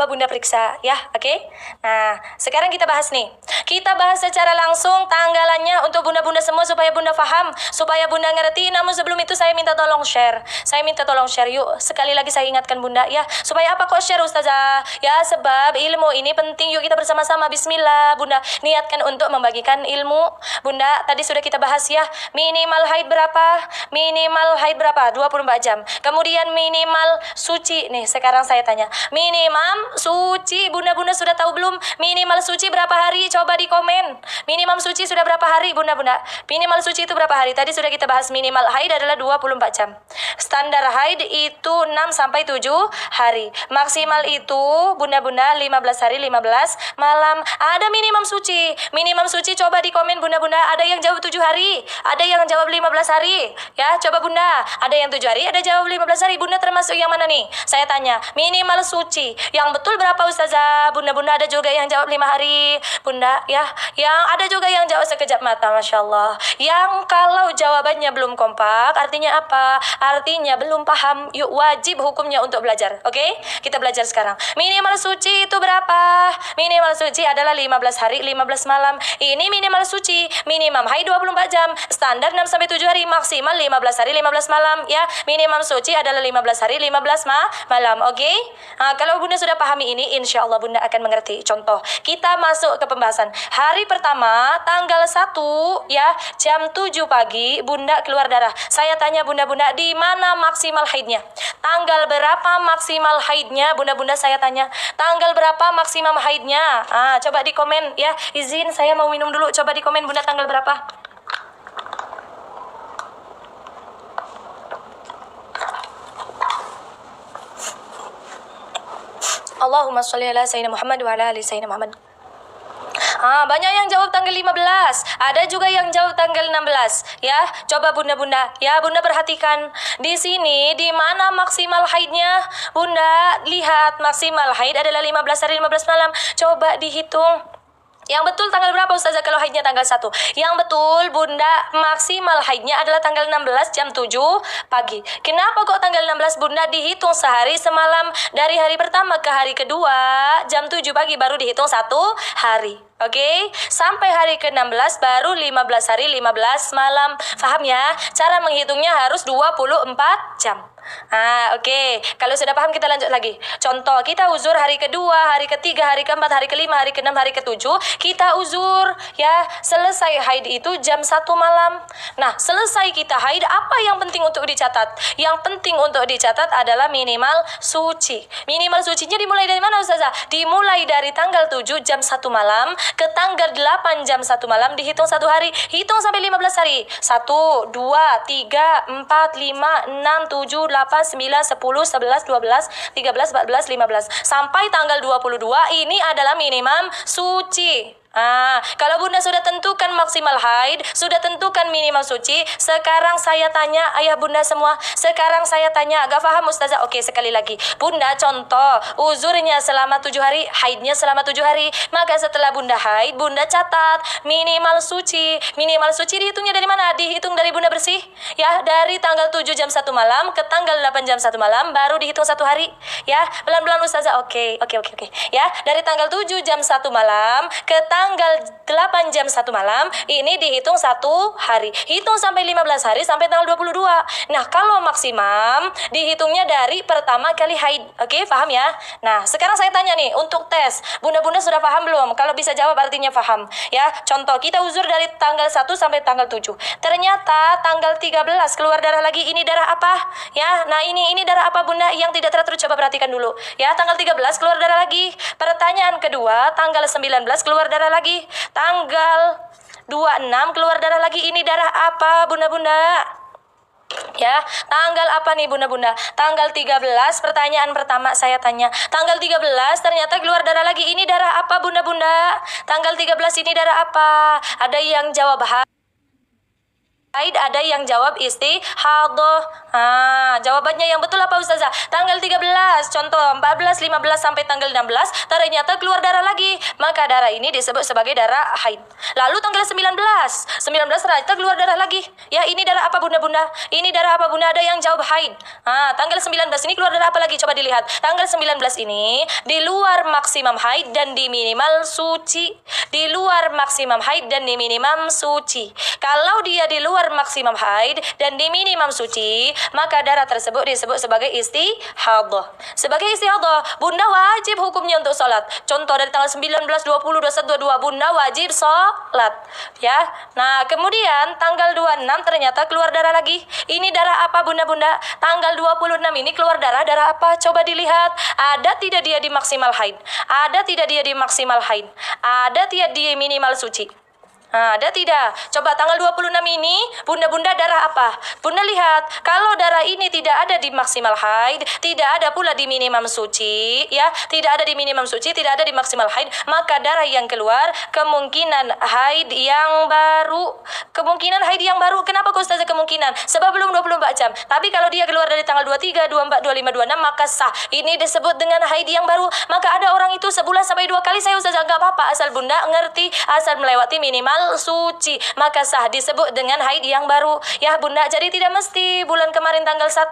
Bunda periksa ya, oke? Nah, sekarang kita bahas nih. Kita bahas secara langsung tanggalannya untuk bunda-bunda semua supaya Bunda paham, supaya Bunda ngerti. Namun sebelum itu saya minta tolong share. Saya minta tolong share yuk. Sekali lagi saya ingatkan Bunda ya. Supaya apa kok share Ustazah? Ya, sebab ilmu ini penting. Yuk kita bersama-sama. Bismillah. Bunda niatkan untuk membagikan ilmu. Bunda, tadi sudah kita bahas ya. Minimal haid berapa? Minimal haid berapa? 24 jam. Kemudian minimal suci. Nih, sekarang saya tanya. Minimum suci, bunda-bunda sudah tahu belum? Minimal suci berapa hari? Coba di komen. Minimum suci sudah berapa hari, bunda-bunda? Minimal suci itu berapa hari? Tadi sudah kita bahas minimal haid adalah 24 jam. Standar haid itu 6-7 hari. Maksimal itu, bunda-bunda 15 hari, 15 malam. Ada minimum suci. Minimum suci coba di komen, bunda-bunda. Ada yang jawab 7 hari. Ada yang jawab 15 hari. Ya, coba bunda. Ada yang 7 hari, ada jawab 15 hari. Bunda termasuk yang mana nih? Saya tanya. Minimal suci. Yang betul berapa Ustazah? Bunda-bunda ada juga yang jawab 5 hari. Bunda ya, yang ada juga yang jawab sekejap mata, Masya Allah. Yang kalau jawabannya belum kompak, artinya apa? Artinya belum paham. Yuk, wajib hukumnya untuk belajar. Oke? Kita belajar sekarang. Minimal suci itu berapa? Minimal suci adalah 15 hari, 15 malam. Ini minimal suci. Minimum haid 24 jam. Standar 6-7 hari. Maksimal 15 hari, 15 malam. Ya, minimum suci adalah 15 hari, 15 malam. Oke? Kalau Bunda sudah pahami ini, insya Allah Bunda akan mengerti. Contoh, kita masuk ke pembahasan. Hari pertama, tanggal 1, ya, jam 7 pagi, Bunda keluar darah. Saya tanya Bunda-bunda, di mana maksimal haidnya? Tanggal berapa maksimal haidnya? Bunda-bunda saya tanya, tanggal berapa maksimal haidnya? Coba di komen, ya. Izin, saya mau minum dulu. Coba di komen, Bunda, tanggal berapa? Allahumma sholli ala sayyidina Muhammad wa ala ali sayyidina Muhammad. Banyak yang jawab tanggal 15. Ada juga yang jawab tanggal 16. Ya, coba bunda-bunda. Ya, Bunda perhatikan. Di sini, di mana maksimal haidnya? Bunda, lihat maksimal haid adalah 15 hari 15 malam. Coba dihitung. Yang betul tanggal berapa Ustazah kalau haidnya tanggal 1? Yang betul Bunda, maksimal haidnya adalah tanggal 16 jam 7 pagi. Kenapa kok tanggal 16 Bunda? Dihitung sehari semalam. Dari hari pertama ke hari kedua jam 7 pagi baru dihitung 1 hari. Oke, sampai hari ke-16 baru 15 hari 15 malam. Paham ya? Cara menghitungnya harus 24 jam. Oke. Kalau sudah paham kita lanjut lagi. Contoh, kita uzur hari kedua, hari ketiga, hari keempat, hari kelima, hari keenam, hari ketujuh. Kita uzur, ya. Selesai haid itu jam 1 malam. Nah, selesai kita haid, apa yang penting untuk dicatat? Yang penting untuk dicatat adalah minimal suci. Minimal sucinya dimulai dari mana Ustazah? Dimulai dari tanggal 7 jam 1 malam ke tanggal 8 jam 1 malam, dihitung 1 hari. Hitung sampai 15 hari. 1, 2, 3, 4, 5, 6, 7, 8, 9, 10, 11, 12, 13, 14, 15. Sampai tanggal 22 ini adalah minimum suci. Kalau Bunda sudah tentukan maksimal haid, sudah tentukan minimal suci, sekarang saya tanya ayah Bunda semua, sekarang saya tanya, gak paham Ustazah? Oke, sekali lagi. Bunda contoh, uzurnya selama 7 hari, haidnya selama 7 hari. Maka setelah Bunda haid, Bunda catat minimal suci. Minimal suci dihitungnya dari mana? Dihitung dari Bunda bersih. Ya, dari tanggal 7 jam 1 malam ke tanggal 8 jam 1 malam, baru dihitung 1 hari. Ya, pelan-pelan Ustazah. Oke. Ya, dari tanggal 7 jam 1 malam ke tanggal 8 jam 1 malam, ini dihitung 1 hari. Hitung sampai 15 hari sampai tanggal 22. Nah, kalau maksimum dihitungnya dari pertama kali haid. Oke, paham ya? Nah, sekarang saya tanya nih, untuk tes. Bunda-bunda sudah paham belum? Kalau bisa jawab artinya paham. Ya, contoh, kita uzur dari tanggal 1 sampai tanggal 7. Ternyata tanggal 13 keluar darah lagi. Ini darah apa? Ya, nah ini darah apa Bunda? Yang tidak teratur, coba perhatikan dulu. Ya, tanggal 13 keluar darah lagi. Pertanyaan kedua, tanggal 19 keluar darah lagi. Tanggal 26 keluar darah lagi. Ini darah apa bunda-bunda? Ya, tanggal apa nih bunda-bunda? Tanggal 13, pertanyaan pertama saya tanya. Tanggal 13 ternyata keluar darah lagi. Ini darah apa bunda-bunda? Tanggal 13 ini darah apa? Ada yang jawab haid, ada yang jawab istihadah. Jawabannya yang betul apa Ustazah? Tanggal 13, contoh 14, 15 sampai tanggal 16 ternyata keluar darah lagi. Maka darah ini disebut sebagai darah haid. Lalu tanggal 19 ternyata keluar darah lagi. Ya, ini darah apa bunda-bunda? Ini darah apa bunda? Ada yang jawab haid. Tanggal 19 ini keluar darah apa lagi? Coba dilihat. Tanggal 19 ini di luar maksimum haid dan di minimal suci. Di luar maksimum haid dan di minimum suci. Kalau dia di luar maksimum haid dan di minimum suci, maka darah tersebut disebut sebagai istihadah. Sebagai istihadah, bunda wajib hukumnya untuk sholat. Contoh dari tanggal 19, 20, 21, 22, bunda wajib sholat. Ya. Nah, kemudian tanggal 26 ternyata keluar darah lagi. Ini darah apa bunda-bunda? Tanggal 26 ini keluar darah apa? Coba dilihat. Ada tidak dia di maksimal haid? Ada tidak dia di maksimal haid? Ada tidak di minimal suci? Ada tidak? Coba tanggal 26 ini bunda-bunda darah apa? Bunda lihat, kalau darah ini tidak ada di maksimal haid, tidak ada pula di minimum suci, ya, tidak ada di minimum suci, tidak ada di maksimal haid, maka darah yang keluar kemungkinan haid yang baru. Kemungkinan haid yang baru. Kenapa kok Ustazah kemungkinan? Sebab belum 24 jam. Tapi kalau dia keluar dari tanggal 23, 24, 25, 26 maka sah. Ini disebut dengan haid yang baru. Maka ada orang itu sebulan sampai 2 kali saya Ustazah enggak apa-apa asal bunda ngerti, asal melewati minimal suci, maka sah, disebut dengan haid yang baru. Ya bunda, jadi tidak mesti bulan kemarin tanggal 1,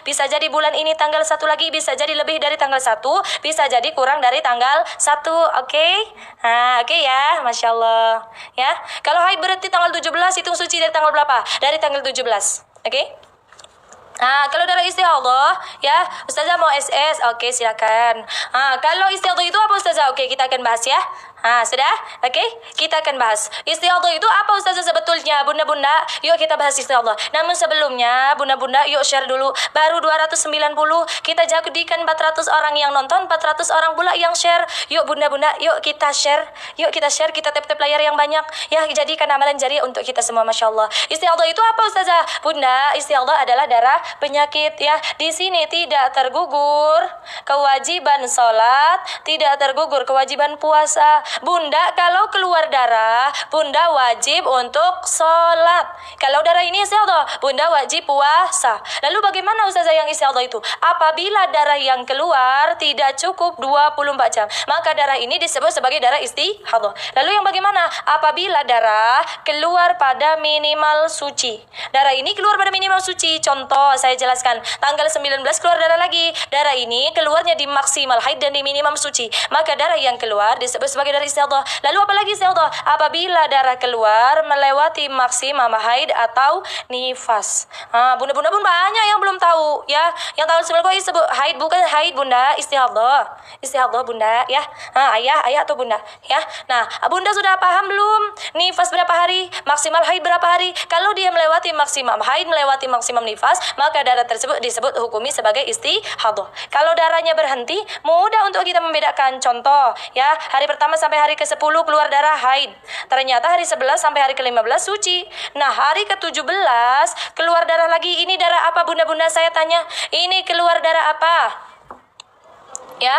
bisa jadi bulan ini tanggal 1 lagi, bisa jadi lebih dari tanggal 1, bisa jadi kurang dari tanggal 1. Oke? Oke ya, Masya Allah. Ya, kalau haid berarti tanggal 17, hitung suci dari tanggal berapa? Dari tanggal 17. Oke? Kalau darah istihadah, ya, Ustazah mau SS, oke silakan. Kalau istihadah itu apa Ustazah? Oke, kita akan bahas ya. Sudah? Oke, kita akan bahas. Istihadah itu apa Ustazah sebetulnya? Bunda-bunda, yuk kita bahas istihadah. Namun sebelumnya, bunda-bunda, yuk share dulu. Baru 290, kita jadikan 400 orang yang nonton, 400 orang pula yang share. Yuk bunda-bunda, yuk kita share. Yuk kita share, kita tap-tap layar yang banyak. Ya, jadikan amalan jariah untuk kita semua, Masya Allah. Istihadah itu apa Ustazah? Bunda, istihadah adalah darah penyakit, ya. Di sini tidak tergugur kewajiban sholat, tidak tergugur kewajiban puasa. Bunda, kalau keluar darah, bunda wajib untuk sholat. Kalau darah ini istihadah, bunda wajib puasa. Lalu bagaimana Ustazah yang istihadah itu? Apabila darah yang keluar tidak cukup 24 jam, maka darah ini disebut sebagai darah istihadah. Lalu yang bagaimana? Apabila darah keluar pada minimal suci. Darah ini keluar pada minimal suci. Contoh, saya jelaskan. Tanggal 19 keluar darah lagi. Darah ini keluarnya di maksimal haid dan di minimum suci. Maka darah yang keluar disebut sebagai darah istihadah. Lalu apalagi istihadah? Apabila darah keluar melewati maksimum haid atau nifas. Bunda-bunda pun banyak yang belum tahu, ya. Yang tahu sebenarnya disebut haid, bukan haid bunda, istihadah. Istihadah bunda, ya. Ayah atau bunda, ya. Nah, bunda sudah paham belum? Nifas berapa hari? Maksimal haid berapa hari? Kalau dia melewati maksimum haid, melewati maksimum nifas, maka darah tersebut disebut hukumi sebagai istihadah. Kalau darahnya berhenti, mudah untuk kita membedakan. Contoh, ya, hari pertama sampai hari ke-10 keluar darah haid. Ternyata hari 11 sampai hari ke-15 suci. Nah, hari ke-17 keluar darah lagi. Ini darah apa bunda-bunda saya tanya? Ini keluar darah apa? Ya.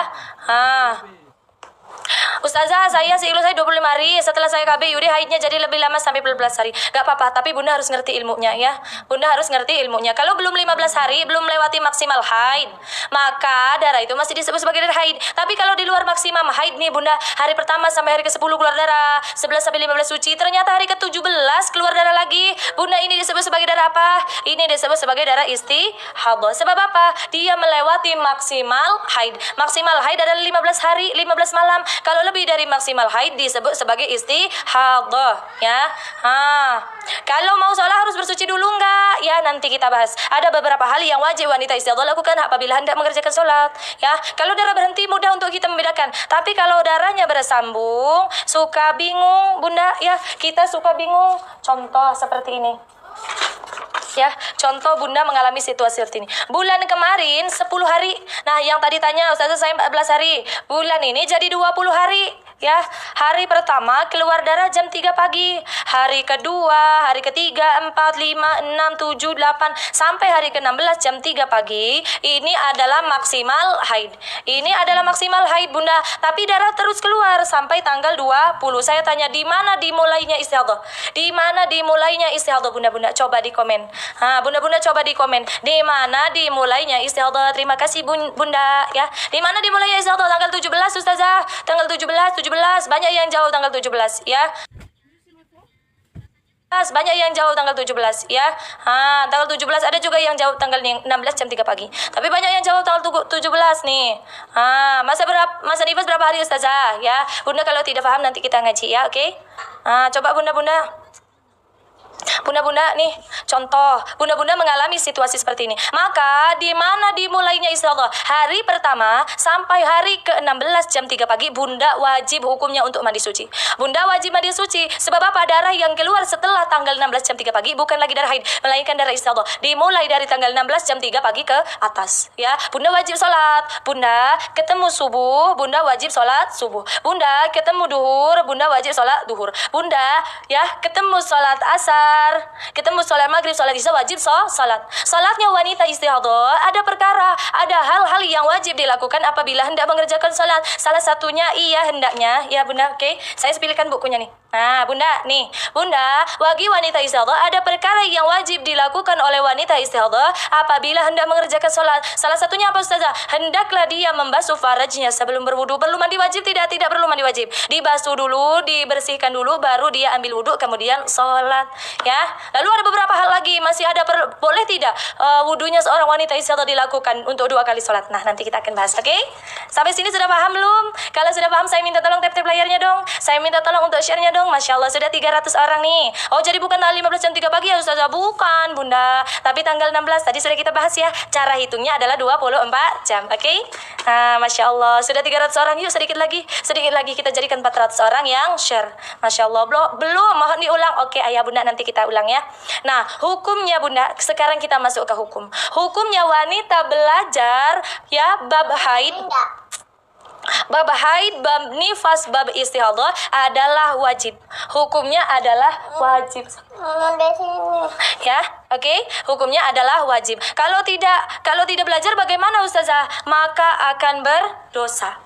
Ustazah, saya siklus saya 25 hari. Setelah saya KB, Yudi haidnya jadi lebih lama sampai 12 hari. Gak apa-apa, tapi bunda harus ngerti ilmunya, ya. Bunda harus ngerti ilmunya. Kalau belum 15 hari, belum melewati maksimal haid, maka darah itu masih disebut sebagai darah haid. Tapi kalau di luar maksimum haid nih bunda, hari pertama sampai hari ke-10 keluar darah, 11 sampai 15 suci, ternyata hari ke-17 keluar darah lagi. Bunda, ini disebut sebagai darah apa? Ini disebut sebagai darah istihadah. Sebab apa? Dia melewati maksimal haid. Maksimal haid adalah 15 hari, 15 malam. Kalau lebih dari maksimal haid disebut sebagai istihadah, ya. Kalau mau sholat harus bersuci dulu enggak? Ya, nanti kita bahas. Ada beberapa hal yang wajib wanita istihadah lakukan apabila hendak mengerjakan sholat, ya. Kalau darah berhenti mudah untuk kita membedakan. Tapi kalau darahnya bersambung, suka bingung, bunda, ya. Kita suka bingung. Contoh seperti ini. Ya, contoh bunda mengalami situasi seperti ini. Bulan kemarin 10 hari. Nah, yang tadi tanya, Ustazah saya 14 hari. Bulan ini jadi 20 hari. Ya, hari pertama keluar darah jam 3 pagi. Hari kedua, hari ketiga, 4, 5, 6, 7, 8 sampai hari ke-16 jam 3 pagi. Ini adalah maksimal haid. Ini adalah maksimal haid, Bunda. Tapi darah terus keluar sampai tanggal 20. Saya tanya, di mana dimulainya istihadah? Di mana dimulainya istihadah, Bunda-bunda? Coba di komen. Bunda-bunda coba di komen. Di mana dimulainya istihadah? Terima kasih, Bunda, ya. Di mana dimulainya istihadah? Tanggal 17, Ustazah. Tanggal 17. Banyak yang jawab tanggal 17, ya. Banyak yang jawab tanggal 17, ya. Tanggal 17 ada juga yang jawab tanggal 16 jam 3 pagi. Tapi banyak yang jawab tanggal 17 nih. Masa nifas berapa hari, Ustazah? Ya, Bunda kalau tidak paham nanti kita ngaji, ya, oke? Coba Bunda-bunda. Bunda-bunda nih, contoh, Bunda-bunda mengalami situasi seperti ini. Maka di mana dimulainya istihadah? Hari pertama sampai hari ke-16 jam 3 pagi, Bunda wajib hukumnya untuk mandi suci. Bunda wajib mandi suci. Sebab apa? Darah yang keluar setelah tanggal 16 jam 3 pagi bukan lagi darah haid, melainkan darah istihadah. Dimulai dari tanggal 16 jam 3 pagi ke atas, ya. Bunda wajib sholat. Bunda ketemu subuh, Bunda wajib sholat subuh. Bunda ketemu duhur, Bunda wajib sholat duhur. Bunda, ya, ketemu sholat asar, ketemu sholat maghrib, sholat isya, wajib sholat. Sholatnya wanita istihadah ada perkara, ada hal-hal yang wajib dilakukan apabila hendak mengerjakan sholat. Salah satunya hendaknya, ya Bunda, oke? Saya pilihkan bukunya nih. Bunda, nih, Bunda, bagi wanita istihadah ada perkara yang wajib dilakukan oleh wanita istihadah apabila hendak mengerjakan sholat. Salah satunya apa, Ustazah? Hendaklah dia membasuh farajnya sebelum berwudu. Perlu mandi wajib? Tidak perlu mandi wajib. Dibasuh dulu, dibersihkan dulu, baru dia ambil wudu, kemudian sholat, ya. Lalu ada beberapa hal lagi, masih ada boleh tidak wudunya seorang wanita istihadah dilakukan untuk 2 kali sholat. Nah, nanti kita akan bahas, oke? Sampai sini sudah paham belum? Kalau sudah paham, saya minta tolong tap-tap layarnya dong. Saya minta tolong untuk share-nya dong. Masya Allah, sudah 300 orang nih. Oh, jadi bukan tanggal 15 jam 3 pagi ya, Ustazah? Bukan, Bunda. Tapi tanggal 16 tadi sudah kita bahas, ya. Cara hitungnya adalah 24 jam, oke? Masya Allah, sudah 300 orang. Yuk, sedikit lagi kita jadikan 400 orang yang share. Masya Allah, belum, mohon diulang. Oke, ayah Bunda, nanti kita ulang, ya. Nah, hukumnya, Bunda, sekarang kita masuk ke hukum. Hukumnya wanita belajar, ya, bab haid. Bab haid, bab nifas, bab istihadah adalah wajib. Hukumnya adalah wajib. Ya, oke? Hukumnya adalah wajib. Kalau tidak belajar bagaimana, Ustazah? Maka akan berdosa.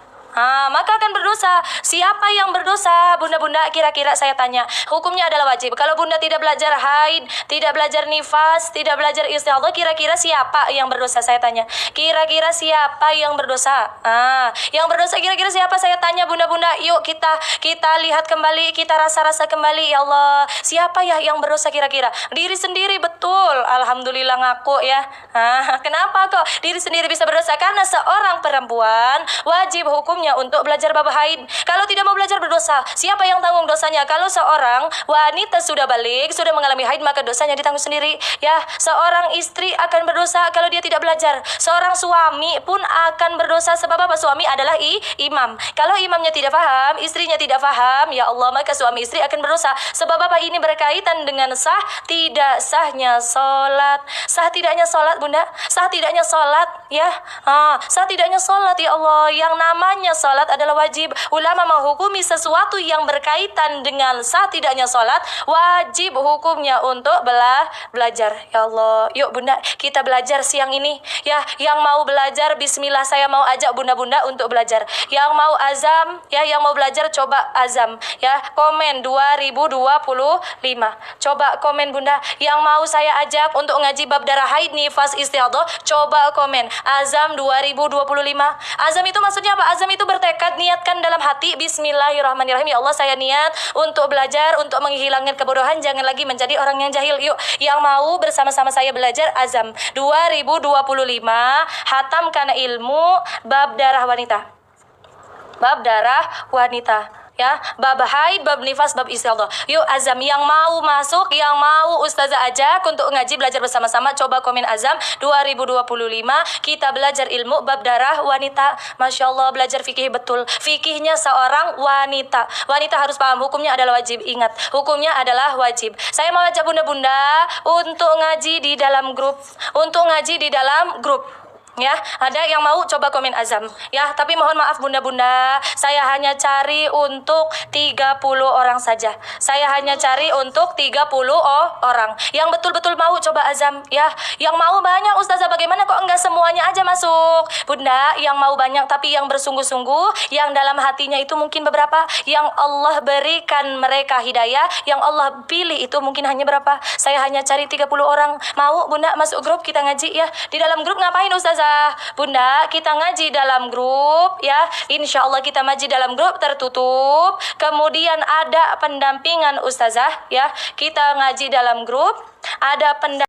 Maka akan berdosa. Siapa yang berdosa? Bunda-bunda, kira-kira saya tanya. Hukumnya adalah wajib. Kalau Bunda tidak belajar haid, tidak belajar nifas, tidak belajar istihadah, kira-kira siapa yang berdosa? Saya tanya. Kira-kira siapa yang berdosa? Yang berdosa kira-kira siapa? Saya tanya, Bunda-bunda. Yuk kita lihat kembali, kita rasa-rasa kembali. Ya Allah, siapa ya yang berdosa kira-kira? Diri sendiri, betul. Alhamdulillah ngaku, ya. Kenapa kok diri sendiri bisa berdosa? Karena seorang perempuan wajib hukumnya untuk belajar bab haid. Kalau tidak mau belajar, berdosa. Siapa yang tanggung dosanya? Kalau seorang wanita sudah balik, sudah mengalami haid, maka dosanya ditanggung sendiri, ya. Seorang istri akan berdosa kalau dia tidak belajar. Seorang suami pun akan berdosa. Sebab apa? Suami adalah imam. Kalau imamnya tidak paham, istrinya tidak paham, ya Allah, maka suami istri akan berdosa. Sebab apa? Ini berkaitan dengan sah tidak sahnya sholat. Sah tidaknya sholat, Bunda? Sah tidaknya sholat, ya. Sah tidaknya sholat, ya Allah. Yang namanya salat adalah wajib. Ulama menghukumi sesuatu yang berkaitan dengan sah tidaknya salat wajib hukumnya untuk belajar. Ya Allah, yuk Bunda, kita belajar siang ini, ya. Yang mau belajar, bismillah, saya mau ajak Bunda-bunda untuk belajar. Yang mau azam, ya, yang mau belajar coba azam, ya. Komen 2025. Coba komen, Bunda. Yang mau saya ajak untuk ngaji bab darah haid, nifas, istihadah, coba komen azam 2025. Azam itu maksudnya apa? Azam itu bertekad, niatkan dalam hati, bismillahirrahmanirrahim, ya Allah, saya niat untuk belajar, untuk menghilangkan kebodohan, jangan lagi menjadi orang yang jahil. Yuk, yang mau bersama-sama saya belajar azam 2025, hatam karena ilmu bab darah wanita. Bab darah wanita, ya. Bab haid, bab nifas, bab istihadah. Yuk azam, yang mau masuk, yang mau Ustazah ajak untuk ngaji belajar bersama-sama, coba komen azam 2025. Kita belajar ilmu bab darah wanita. Masya Allah, belajar fikih, betul. Fikihnya seorang wanita. Wanita harus paham, hukumnya adalah wajib. Ingat, hukumnya adalah wajib. Saya mau ajak Bunda-bunda untuk ngaji di dalam grup. Ya, ada yang mau coba komen azam. Ya, tapi mohon maaf bunda-bunda, saya hanya cari untuk 30 orang saja. Saya hanya cari untuk 30 orang. Yang betul-betul mau coba azam, ya. Yang mau banyak Ustazah, bagaimana kok enggak semuanya aja masuk? Bunda, yang mau banyak tapi yang bersungguh-sungguh, yang dalam hatinya itu mungkin beberapa, yang Allah berikan mereka hidayah, yang Allah pilih itu mungkin hanya berapa? Saya hanya cari 30 orang. Mau Bunda masuk grup kita ngaji ya? Di dalam grup ngapain Ustazah? Bunda, kita ngaji dalam grup ya. Insya Allah kita ngaji dalam grup tertutup. Kemudian ada pendampingan Ustazah ya. Kita ngaji dalam grup, ada pendampingan